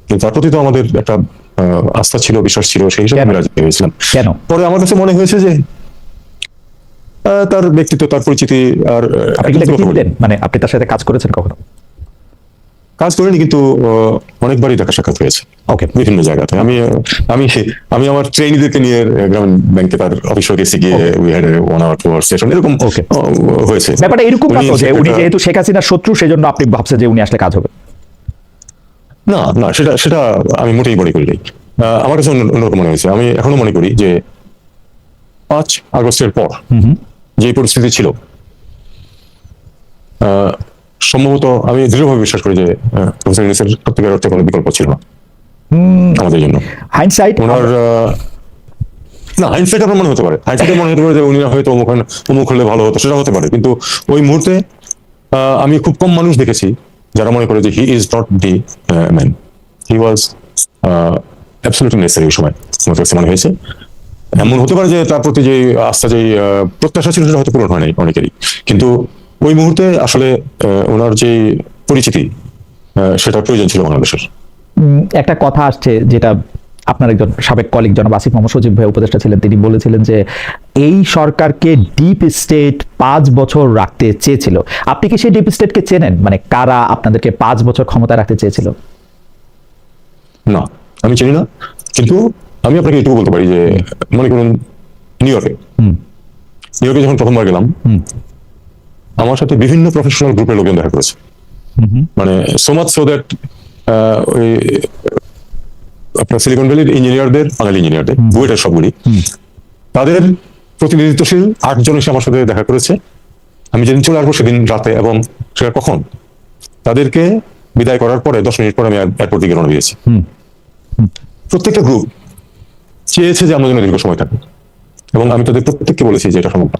কিন্তু তার প্রতি তো আমাদের একটা আস্থা ছিল, বিশ্বাস ছিল, সেই হিসাবে আমি রাজি হয়েছিলাম। কেন? পরে আমার কাছে মনে হয়েছে যে তার ব্যক্তিত্ব, তার পরিচিতি, আর মানে আপনি তার সাথে কাজ করেছেন কখনো? কাজ করিনি, কিন্তু অনেকবারই দেখা সাক্ষাৎ হয়েছে ওকে, বিভিন্ন জায়গাতে। আমি আমি আমি আমার ট্রেনিদেরকে নিয়ে গ্রামীণ ব্যাংকে তার অফিসে গেছি, গিয়ে we had 1 hour 2 hour session, এরকম Okay. হয়েছে। ব্যাপারটা এরকম না তো যে উনি একটা- যেহেতু শেখ হাসিনার শত্রু সেজন্য আপনি ভাবছেন যে উনি আসলে কাজ হবে? না না, সেটা সেটা আমি মোটেই মনে করি নাই। আমার কাছে অন্যরকম মনে হয়েছে। আমি এখনো মনে করি যে 5 আগস্টের পর যে পরিস্থিতি ছিল, সম্ভবত আমি দৃঢ়ভাবে বিশ্বাস করি যে প্রফেসর ইউনূসের সত্যিকার অর্থে কোনো বিকল্প ছিল না আমাদের জন্য। হাইন্ডসাইট ওনার না, হাইন্ডসাইট আমার মনে হতে পারে, হাইন্ডসাইট মনে হতে পারে যে উনি হয়তো অমুক হলে ভালো হতো, সেটা হতে পারে। কিন্তু ওই মুহূর্তে আমি খুব কম মানুষ দেখেছি যারা মনে করে যে he is not the man, he was absolutely necessary. ওই সময় আমার কাছে মনে হয়েছে। এমন হতে পারে যে তার প্রতি যে আস্থা, যে প্রত্যাশা ছিল, সেটা হয়তো পূরণ হয় নাই অনেকেরই, কিন্তু ওই মুহূর্তে আসলে ওনার যে পরিচিতি, সেটা প্রয়োজন ছিল বাংলাদেশের। একটা কথা আসছে যেটা আপনার একজন সাবেক কলিগ জনাব আসিফ মোহাম্মদ সজীব ভাই উপদেষ্টা ছিলেন, তিনি বলেছিলেন যে এই সরকারকে ডিপ স্টেট 5 বছর রাখতে চেয়েছিল। আপনি কি সেই ডিপ স্টেটকে চেনেন? মানে কারা আপনাদেরকে 5 বছর ক্ষমতা রাখতে চেয়েছিল? না, আমি চিনি না, কিন্তু আমি আপনাকে এটুকু বলতে পারি যে মনে করুন নিউ ইয়র্কে যখন প্রথমবার গেলাম, আমার সাথে বিভিন্ন প্রফেশনাল গ্রুপের লোকজন দেখা করেছে। মানে সো মাচ সো দ্যাট ওই আপনার সিলিকন ভ্যালির ইঞ্জিনিয়ারদের, বাঙালি ইঞ্জিনিয়ারদের, বুয়েটের সবগুলি, তাদের প্রতিনিধিত্বশীল 8 জন এসে আমার সাথে দেখা করেছে। আমি যেদিন চলে আসবো সেদিন রাতে, এবং সেটা কখন, তাদেরকে বিদায় করার পরে 10 মিনিট পরে আমি এয়ারপোর্ট থেকে রওনা দিয়েছি। প্রত্যেকটা গ্রুপ চেয়েছে যে আমরা যেন দীর্ঘ সময় থাকি, এবং আমি তাদের প্রত্যেককে বলেছি যে এটা সম্ভব না।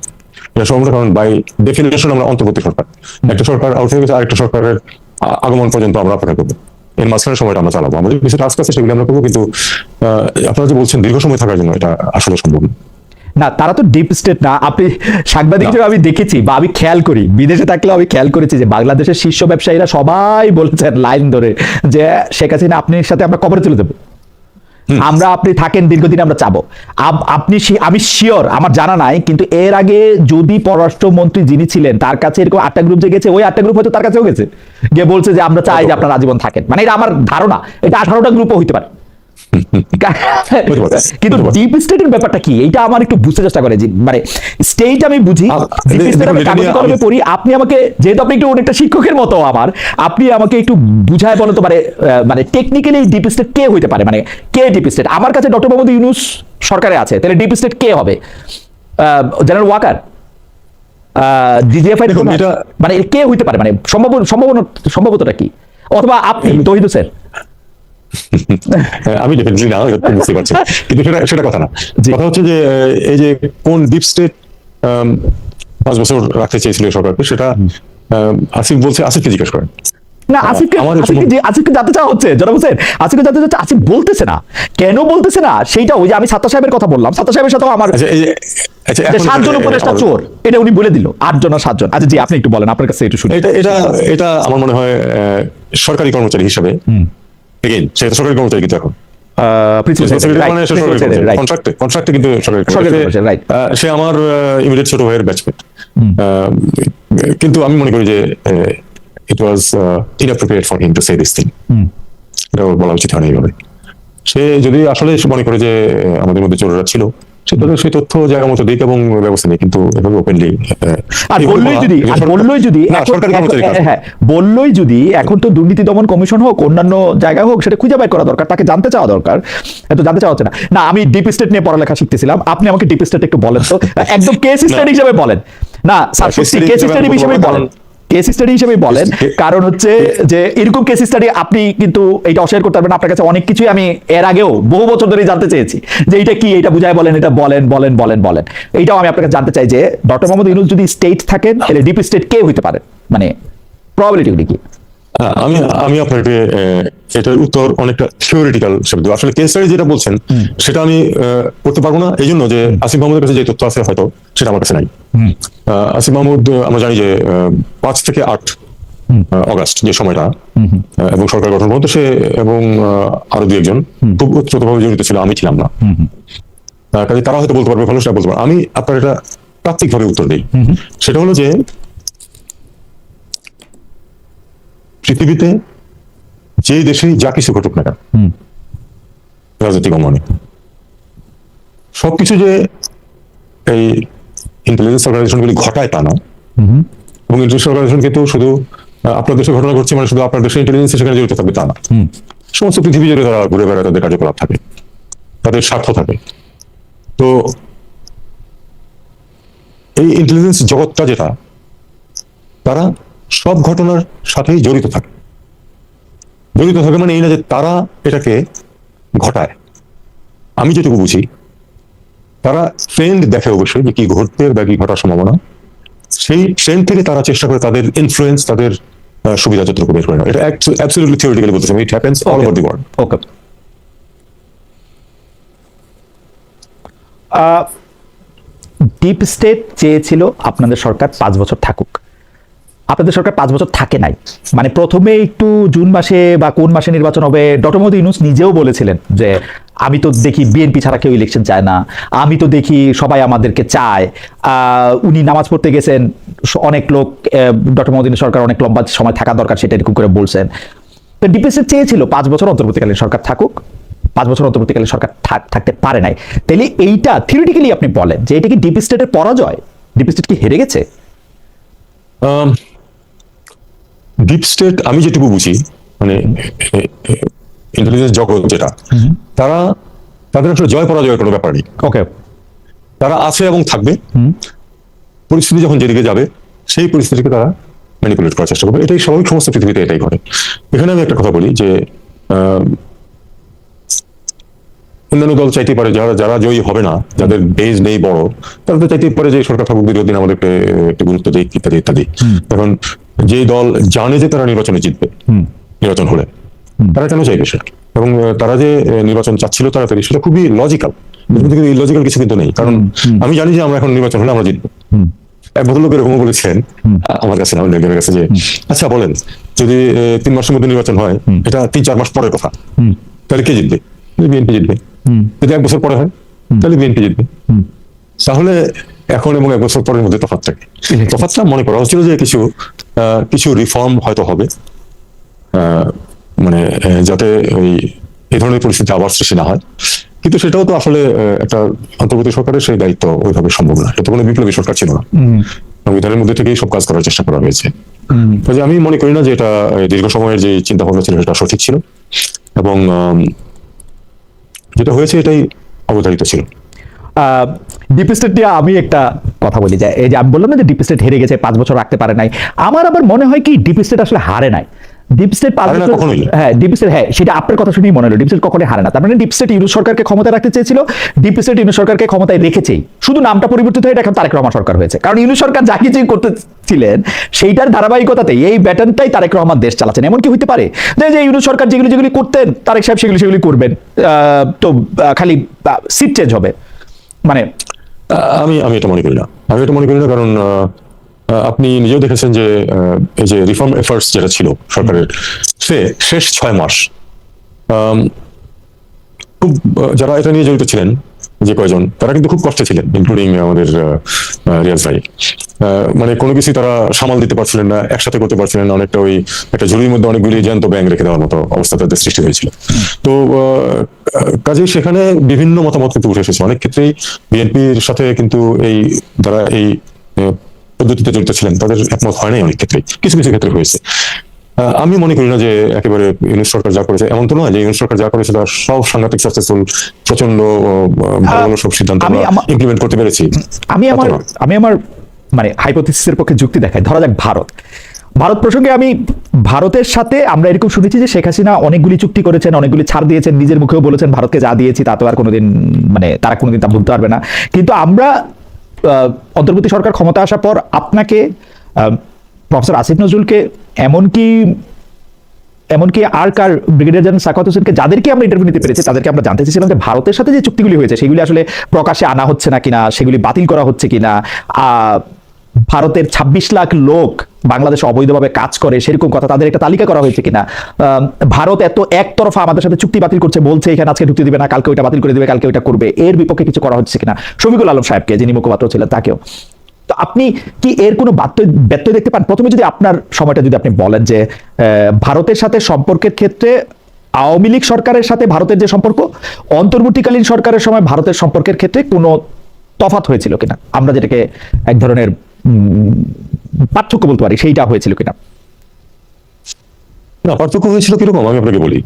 এটা সম্ভব না, কারণ বাই ডেফিনেশন আমরা অন্তর্বর্তী সরকার। একটা সরকার আউট হয়ে গেছে, আরেকটা সরকারের আগমন পর্যন্ত আমরা অপেক্ষা করবো। এর মাঝখানে সময়টা আমরা চালাবো, আমাদের কিছু টাস্ক আছে সেগুলো আমরা করবো, কিন্তু আপনারা যে বলছেন দীর্ঘ সময় থাকার জন্য, এটা আসলে সম্ভব না। না, তারা তো ডিপ স্টেট না। আপনি সাংবাদিক হিসেবে আমি দেখেছি বা আমি খেয়াল করি, বিদেশে থাকলেও আমি খেয়াল করেছি যে বাংলাদেশের শীর্ষ ব্যবসায়ীরা সবাই বলছেন লাইন ধরে যে শেখ হাসিনা আপনার সাথে আমরা কবরে চলে যাবো, আমরা আপনি থাকেন দীর্ঘদিন, আমরা চাবো। আপনি আমি শিওর, আমার জানা নাই, কিন্তু এর আগে যদি পররাষ্ট্রমন্ত্রী যিনি ছিলেন তার কাছে এরকম 8টা গ্রুপ যে গেছে, ওই 8টা গ্রুপ হয়তো তার কাছেও গেছে, গিয়ে বলছে যে আমরা চাই যে আপনারা আজীবন থাকেন। মানে এটা আমার ধারণা, এটা 18টা গ্রুপও হইতে পারে। কিন্তু ডিপ স্টেটের ব্যাপারটা কি, এইটা আমার একটু বুঝতে চেষ্টা করে। যে মানে স্টেট আমি বুঝি, ডিপ স্টেট আমি কাগজে কলমে পড়ি। আপনি আমাকে, যেহেতু আপনি একটু অনেকটা শিক্ষকের মতো আমার, আপনি আমাকে একটু বুঝায় বলেন তো, মানে টেকনিক্যালি ডিপ স্টেট কে হইতে পারে, মানে কে ডিপ স্টেট? আমার কাছে ডক্টর মোহাম্মদ ইউনূস সরকারে আছে, তাহলে ডিপ স্টেট কে হবে? জেনারেল ওয়াকার, ডিজিএফআই, মানে কে হইতে পারে? মানে সম্ভাবনাটা কি? অথবা আপনি তৌহিদ হোসেন? আমি ডেফিনেটলি না, বুঝতে পারছি, কিন্তু সেটা কথা না। কথা হচ্ছে যে এই যে কোন ডিপ স্টেট 5 বছর রাখতে চেয়েছিল সরকারকে, সেটা আসিফ বলছে, আসিফকে জিজ্ঞেস করেন। না, আসিফকে জানতে চাওয়া হচ্ছে জনাব হোসেন, আসিফকে জানতে চাচ্ছে। আসিফ বলতেছে না, কেন বলতেছে না সেইটা, ওই যে আমি সাত্তার সাহেবের কথা বললাম, সাত্তার সাহেবের সাথেও আমার 7 জন উপদেষ্টা চোর, এটা উনি বলে দিল, 8 জন আর 7 জন। আচ্ছা জি, আপনি একটু বলেন, আপনার কাছে একটু শুনি। এটা আমার মনে হয় সরকারি কর্মচারী হিসেবে, এগেইন সে তো সরকারি কর্মচারী, কিন্তু এখন কন্ট্রাক্টে, কিন্তু সে আমার ইমিডিয়েট ছোট ভাইয়ের ব্যাচমেট। কিন্তু আমি মনে করি যে it was inappropriate for him to say this thing. এটা বলা উচিত হয় না এইভাবে। সে যদি আসলে মনে করে যে আমাদের মধ্যে চোররা ছিল, সেই তথ্য জায়গা মতো দিক এবং ব্যবস্থা নেই, কিন্তু এভাবে ওপেনলি বললই যদি এখন তো দুর্নীতি দমন কমিশন হোক, অন্যান্য জায়গা হোক, সেটা খুঁজে বের করা দরকার, তাকে জানতে চাওয়া দরকার। এত জানতে চাওয়া হচ্ছে না। না, আমি ডিপ স্টেট নিয়ে পড়ালেখা শিখতেছিলাম, আপনি আমাকে ডিপ স্টেট একটু বলেন তো, একদম কেস স্টাডি হিসেবে বলেন। না স্যার, সত্যি কেস স্টাডি হিসেবেই বলেন, কেস স্টাডি হিসেবেই বলেন। কারণ হচ্ছে যে এরকম কেস স্টাডি আপনি কিন্তু এটা অশেয়ার করতে পারবেন। আপনার কাছে অনেক কিছুই আমি এর আগেও বহু বছর ধরে জানতে চেয়েছি যে এটা কি, এটা বুঝায় বলেন, এটা বলেন। এইটাও আমি আপনার কাছে জানতে চাই যে ডক্টর মোহাম্মদ ইউনূস যদি স্টেট থাকেন, তাহলে ডিপ স্টেট কে হইতে পারে, মানে প্রবাবিলিটি কি? আমি আপনাকে এটার উত্তর অনেকটা থিওরিটিক্যাল শব্দ। আসলে কেস স্টাডি যেটা বলছেন সেটা আমি করতে পারবো না, এই জন্য যে আসিফ মাহমুদের কাছে যে তথ্য আছে হয়তো সেটা আমার কাছে নাই। আসিফ মাহমুদ, আমরা জানি যে 5 থেকে 8 অগাস্ট যে সময়টা, এবং সরকার গঠন পর্যন্ত সে এবং আরো 2-1 জন খুব ওতপ্রোতভাবে জড়িত ছিল, আমি ছিলাম না। কাজে তারা হয়তো বলতে পারবে, ভালো সেটা বলতে পারবে। আমি আপনার এটা তাত্ত্বিকভাবে উত্তর দিই। সেটা হলো যে পৃথিবীতে যে দেশেই যা কিছু ঘটুক না কেন, রাজনৈতিক অঙ্গনে সবকিছু যে এই ইন্টেলিজেন্স অর্গানাইজেশনগুলি ঘটায় তা না। এবং ইন্টেলিজেন্স অর্গানাইজেশন কিন্তু শুধু আপনার দেশে ঘটনা ঘটছে মানে শুধু আপনার দেশের ইন্টেলিজেন্স সেখানে জড়িত থাকবে তা না। সমস্ত পৃথিবী জুড়ে তারা ঘুরে বেড়ায়, তাদের কার্যকলাপ থাকে, তাদের স্বার্থ থাকে। তো এই ইন্টেলিজেন্স জগৎটা যেটা, তারা সব ঘটনার সাথেই জড়িত থাকে। জড়িত থাকে মানে এই না যে তারা এটাকে ঘটায়। আমি যেটুকু বুঝি, তারা ট্রেন্ড দেখে অবশ্যই যে কি ঘটতে বা কি ঘটার সম্ভাবনা, সেই ট্রেন্ড থেকে তারা চেষ্টা করে তাদের ইনফ্লুয়েন্স, তাদের সুবিধা যতটুকু বের করে না। এটা অ্যাবসলিউটলি থিওরিটিক্যালি বলতেছি, it happens all over the world. Okay, deep state চেয়েছিল আপনাদের সরকার 5 বছর থাকুক, আপনাদের সরকার 5 বছর থাকে নাই। মানে প্রথমে একটু জুন মাসে বা কোন মাসে নির্বাচন হবে, ডক্টর মোহাম্মদ ইউনূস নিজেও বলেছিলেন যে আমি তো দেখি বিএনপি ছাড়া কেউ ইলেকশন চায় না, আমি তো দেখি সবাই আমাদেরকে চায়। উনি নামাজ পড়তে গেছেন, অনেক লোক, ডক্টর মোহাম্মদ ইউনূস সরকার অনেক লম্বা সময় থাকা দরকার সেটা এরকম করে বলছেন। তো ডিপ স্টেট চেয়েছিল 5 বছর অন্তর্বর্তীকালীন সরকার থাকুক, 5 বছর অন্তর্বর্তীকালীন সরকার থাকতে পারে নাই। তাহলে এইটা থিওরিটিক্যালি আপনি বলেন যে এটা কি ডিপ স্টেটের পরাজয়? ডিপ স্টেট কি হেরে গেছে? ডিপ স্টেট আমি যেটুকু বুঝি, মানে ইন্টেলিজেন্স জগৎ যেটা, তাদের আসলে জয় পরাজয়ের কোনো ব্যাপার নেই। ওকে, তারা আছে এবং থাকবে। পরিস্থিতি যখন যেদিকে যাবে সেই পরিস্থিতিকে তারা ম্যানিপুলেট করার চেষ্টা করবে। এটাই স্বাভাবিক, সমস্ত পৃথিবীতে এটাই ঘটে। এখানে আমি একটা কথা বলি যে অন্যান্য দল চাইতে পারে, যারা জয়ী হবে না, যাদের বেজ নেই বড়, তারা তো চাইতে পারে যে সরকার থাকুক, দীর্ঘদিন আমাদেরকে একটু গুরুত্ব দিক, ইত্যাদি ইত্যাদি। এখন যে দল জানে যে তারা নির্বাচনে জিতবে, নির্বাচন হলে, তারা কেন চাইবে সেটা? এবং তারা যে নির্বাচন চাচ্ছিল তাড়াতাড়ি, সেটা খুবই লজিক্যাল। ইলজিক্যাল কিছু কিন্তু নেই, কারণ আমি জানি যে আমরা এখন নির্বাচন হলে আমরা জিতবো। এক ভদ্রলোক এরকম বলেছেন আমার কাছে, না অন্যের কাছে, যে আচ্ছা বলেন, যদি 3 মাসের মধ্যে নির্বাচন হয়, এটা 3-4 মাস পরের কথা, তাহলে কে জিতবে? বিএনপি জিতবে। যদি 1 বছর পরে হয়, তাহলে বিএনপি জিতবে। তাহলে এখন এবং 1 বছর পরের মধ্যে তফাৎটা কি? তফাৎটা মনে করা হচ্ছিল যে কিছু রিফর্ম হয়তো হবে, মানে যাতে এই ধরনের পরিস্থিতি আবার সৃষ্টি না হয়। কিন্তু সেটাও তো আসলে একটা অন্তর্বর্তী সরকারের সেই দায়িত্ব ওইভাবে সম্ভব না। এটা কোনো বিপ্লবী সরকার ছিল না, সংবিধানের মধ্যে থেকেই সব কাজ করার চেষ্টা করা হয়েছে। কাজে আমি মনে করি না যে এটা দীর্ঘ সময়ের যে চিন্তা ভাবনা ছিল সেটা সঠিক ছিল, এবং যেটা হয়েছে এটাই অবধারিত ছিল। ডিপ স্টেট নিয়ে আমি একটা কথা বলি, যে এই যে আমি বললাম না যে ডিপ স্টেট হেরে গেছে, 5 বছর রাখতে পারে নাই। আমার আবার মনে হয় কি ডিপ স্টেট আসলে হারে নাই। ডিপ স্টেট 5 বছর, হ্যাঁ ডিপ স্টেট, হ্যাঁ সেটা আপনার কথা শুনেই মনে হলো ডিপ স্টেট কখনোই হারে না। তার মানে ডিপ স্টেট ইউনূস সরকারকে ক্ষমতায় রাখতে চেয়েছিল, ডিপ স্টেট ইউনূস সরকারকে ক্ষমতায় রেখেছেই, শুধু নামটা পরিবর্তিত হয়ে এখন তারেক রহমান সরকার হয়েছে। কারণ ইউনূস সরকার যা কিছুই করতেছিলেন সেইটার ধারাবাহিকতাতেই এই ব্যাটনটাই তারেক রহমান দেশ চালাচ্ছেন। এমন কি হইতে পারে যে ইউনূস সরকার যেগুলি করতেন তারেক সাহেব সেগুলি করবেন, তো খালি সিট চেঞ্জ হবে? মানে আমি এটা মনে করি না। কারণ আপনি নিজেও দেখেছেন যে এই যে রিফর্ম এফার্টস যেটা ছিল সরকারের, সে শেষ 6 মাস খুব, যারা এটা নিয়ে জড়িত ছিলেন যে কয়জন, তারা কিন্তু খুব কষ্টে ছিলেন, ইনক্লুডিং আমাদের রিয়াজ ভাই। মানে কোনো কিছু তারা সামাল দিতে পারছিলেন না, একসাথে করতে পারছিলেন না। অনেকটা ওই একটা ঝুড়ির মধ্যে অনেকগুলি জ্যান্ত ব্যাঙ রেখে দেওয়ার মতো অবস্থা তাদের সৃষ্টি হয়েছিল। তো কাজেই সেখানে বিভিন্ন মতামত কিন্তু উঠে এসেছে। অনেক ক্ষেত্রেই বিএনপির সাথে কিন্তু যারা এই পদ্ধতিতে জড়িত ছিলেন তাদের একমত হয় নাই, অনেক ক্ষেত্রেই কিছু কিছু ক্ষেত্রে হয়েছে। আমি মনে করি না যে একেবারে ইউনূস সরকার যা করেছে, এমন তো নয় যে ইউনূস সরকার যা করেছে তার সব সাংঘাতিক সাকসেসফুল, প্রচন্ড ভালো ভালো সব সিদ্ধান্ত ইমপ্লিমেন্ট করতে পেরেছি। আমি আমার মানে হাইপোথিসিসের পক্ষে যুক্তি দেখাই। ধরা যাক ভারত প্রসঙ্গে, আমি ভারতের সাথে আমরা এরকম শুনেছি যে শেখ হাসিনা অনেকগুলি চুক্তি করেছেন, অনেকগুলি ছাড় দিয়েছেন, নিজের মুখেও বলেছেন ভারতকে যা দিয়েছি তা তো আর কোনোদিন, মানে তারা কোনোদিন তা ভুলতে পারবে না। কিন্তু আমরা অন্তর্বর্তী সরকার ক্ষমতা আসার পর আপনাকে, প্রফেসর আসিফ নজরুলকে, এমনকি আর কার, ব্রিগেডিয়ার জেনারেল সাখাওয়াত হোসেনকে, যাদেরকে আমরা ইন্টারভিউ নিতে পেরেছি, তাদেরকে আমরা জানতে চেয়েছিলাম যে ভারতের সাথে যে চুক্তিগুলি হয়েছে সেগুলি আসলে প্রকাশে আনা হচ্ছে না কিনা, সেগুলি বাতিল করা হচ্ছে কিনা, ভারতের 26 লাখ লোক বাংলাদেশে অবৈধভাবে কাজ করে সেরকম কথা, তাদের একটা তালিকা করা হয়েছে কিনা, ভারত এত একতরফা আমাদের সাথে চুক্তি বাতিল করছে, বলছে এখানে আজকে ঢুকতে দিবে না, কালকে ওইটা বাতিল করে দিবে, কালকে ওইটা করবে, এর বিপক্ষে কিছু করা হচ্ছে কিনা, শফিকুল আলম সাহেবকে, যিনি মুখপাত্র ছিলেন, তাকেও। তো আপনি কি এর কোনো ব্যত্যয় দেখতে পান? প্রথমে যদি আপনার সময়টা যদি আপনি বলেন যে ভারতের সাথে সম্পর্কের ক্ষেত্রে আওয়ামী লীগ সরকারের সাথে ভারতের যে সম্পর্ক, অন্তর্বর্তীকালীন সরকারের সময় ভারতের সম্পর্কের ক্ষেত্রে কোনো তফাৎ হয়েছিল কিনা, আমরা যেটাকে এক ধরনের পার্থক্য বলতে পারি, সেইটা হয়েছিল কিনা? না, পার্থক্য হয়েছিল কিরকম আমি আপনাকে বলি।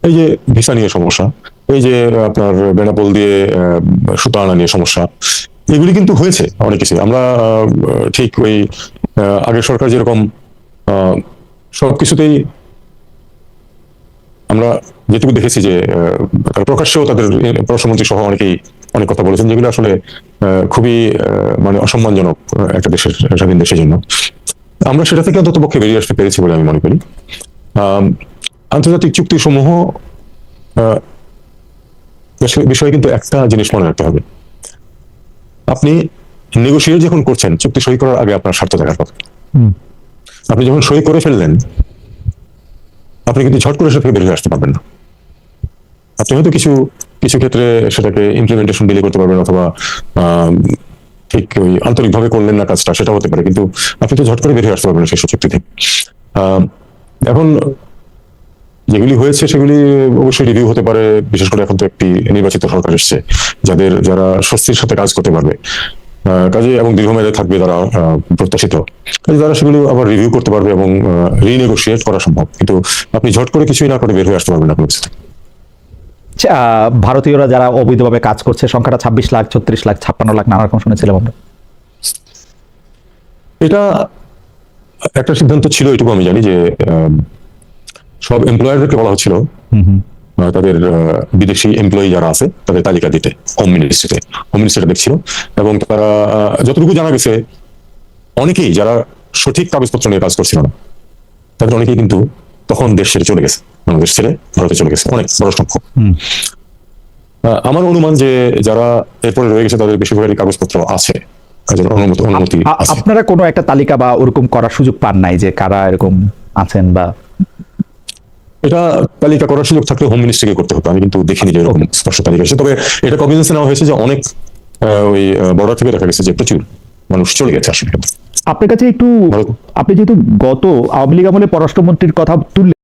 এই যে ভিসা নিয়ে সমস্যা, এই যে আপনার বেনাপোল দিয়ে সুতা আনা নিয়ে সমস্যা, এগুলি কিন্তু হয়েছে অনেক কিছু। আমরা ঠিক ওই আগের সরকার যেরকম সবকিছুতেই আমরা যেটুকু দেখেছি যে প্রকাশ্যেও তাদের পররাষ্ট্রমন্ত্রী সহ অনেকেই অনেক কথা বলেছেন, যেগুলো আসলে খুবই মানে অসম্মানজনক একটা দেশের, স্বাধীন দেশের জন্য। আমরা সেটা থেকে অন্তত পক্ষে বেরিয়ে আসতে পেরেছি বলে আমি মনে করি। আন্তর্জাতিক চুক্তি সমূহ বিষয়ে কিন্তু একটা জিনিস মনে রাখতে হবে, আপনি নেগোশিয়েট যখন করছেন, চুক্তি সই করার আগে আপনার স্বার্থ দেখার কথা। আপনি যখন সই করে ফেললেন, আপনি কিন্তু ঝট করে সেটা থেকে বেরিয়ে আসতে পারবেন না। আপনি হয়তো কিছু কিছু ক্ষেত্রে সেটাকে ইমপ্লিমেন্টেশন ডিলে করতে পারবেন, অথবা ঠিক ওই আন্তরিকভাবে করলেন না কাজটা, সেটা হতে পারে, কিন্তু আপনি তো ঝট করে বেরিয়ে আসতে পারবেন না সেই চুক্তি থেকে। এখন যেগুলি হয়েছে সেগুলি অবশ্যই রিভিউ হতে পারে, বিশেষ করে এখন তো একটি নির্বাচিত সরকার এসছে যারা স্বস্তির সাথে কাজ করতে পারবে, কাজে এবং দীর্ঘমেয়াদে থাকবে তারা প্রত্যাশিত, কাজে তারা সেগুলো আবার রিভিউ করতে পারবে এবং রিনেগোশিয়েট করা সম্ভব। কিন্তু আপনি ঝট করে কিছুই না করে বের হয়ে আসতে পারবেন না কোনো কিছু থেকে। ভারতীয়রা যারা অবৈধভাবে কাজ করছে সংখ্যাটা 26 লাখ, 36 লাখ, 56 লাখ, নানা রকম শুনেছিলাম আমরা। এটা একটা সিদ্ধান্ত ছিল, এটুকু আমি জানি, যে সব এমপ্লয়ারদেরকে বলা হচ্ছিল তাদের বিদেশি এমপ্লয়ি যারা আছে তাদের তালিকা দিতে হোম মিনিস্ট্রিটা দেখছিল, এবং তারা যতটুকু জানা গেছে অনেকেই যারা সঠিক কাগজপত্র নিয়ে কাজ করছিল না, তাদের অনেকেই কিন্তু তখন দেশ ছেড়ে চলে গেছে, বাংলাদেশ ছেড়ে ভারতে চলে গেছে, অনেক বড় সংখ্যক। আমার অনুমান যে যারা এরপরে রয়ে গেছে তাদের বেশিরভাগই কাগজপত্র আছে, অনুমতি আছে। আপনারা কোনো একটা তালিকা বা ওরকম করার সুযোগ পান নাই যে কারা এরকম আছেন? বা এটা তালিকা করার সুযোগ থাকলে হোম মিনিস্ট্রিকে করতে হতো, আমি কিন্তু দেখিনি যে এরকম স্পষ্ট তালিকা এসেছে। তবে এটা কগনিজেন্সে নেওয়া হয়েছে যে অনেক ওই বর্ডার থেকে দেখা গেছে যে প্রচুর মানুষ চলে গেছে আসলে। আপনার কাছে একটু, আপনি যেহেতু গত আওয়ামী লীগ আমলে পররাষ্ট্রমন্ত্রীর কথা তুললেন,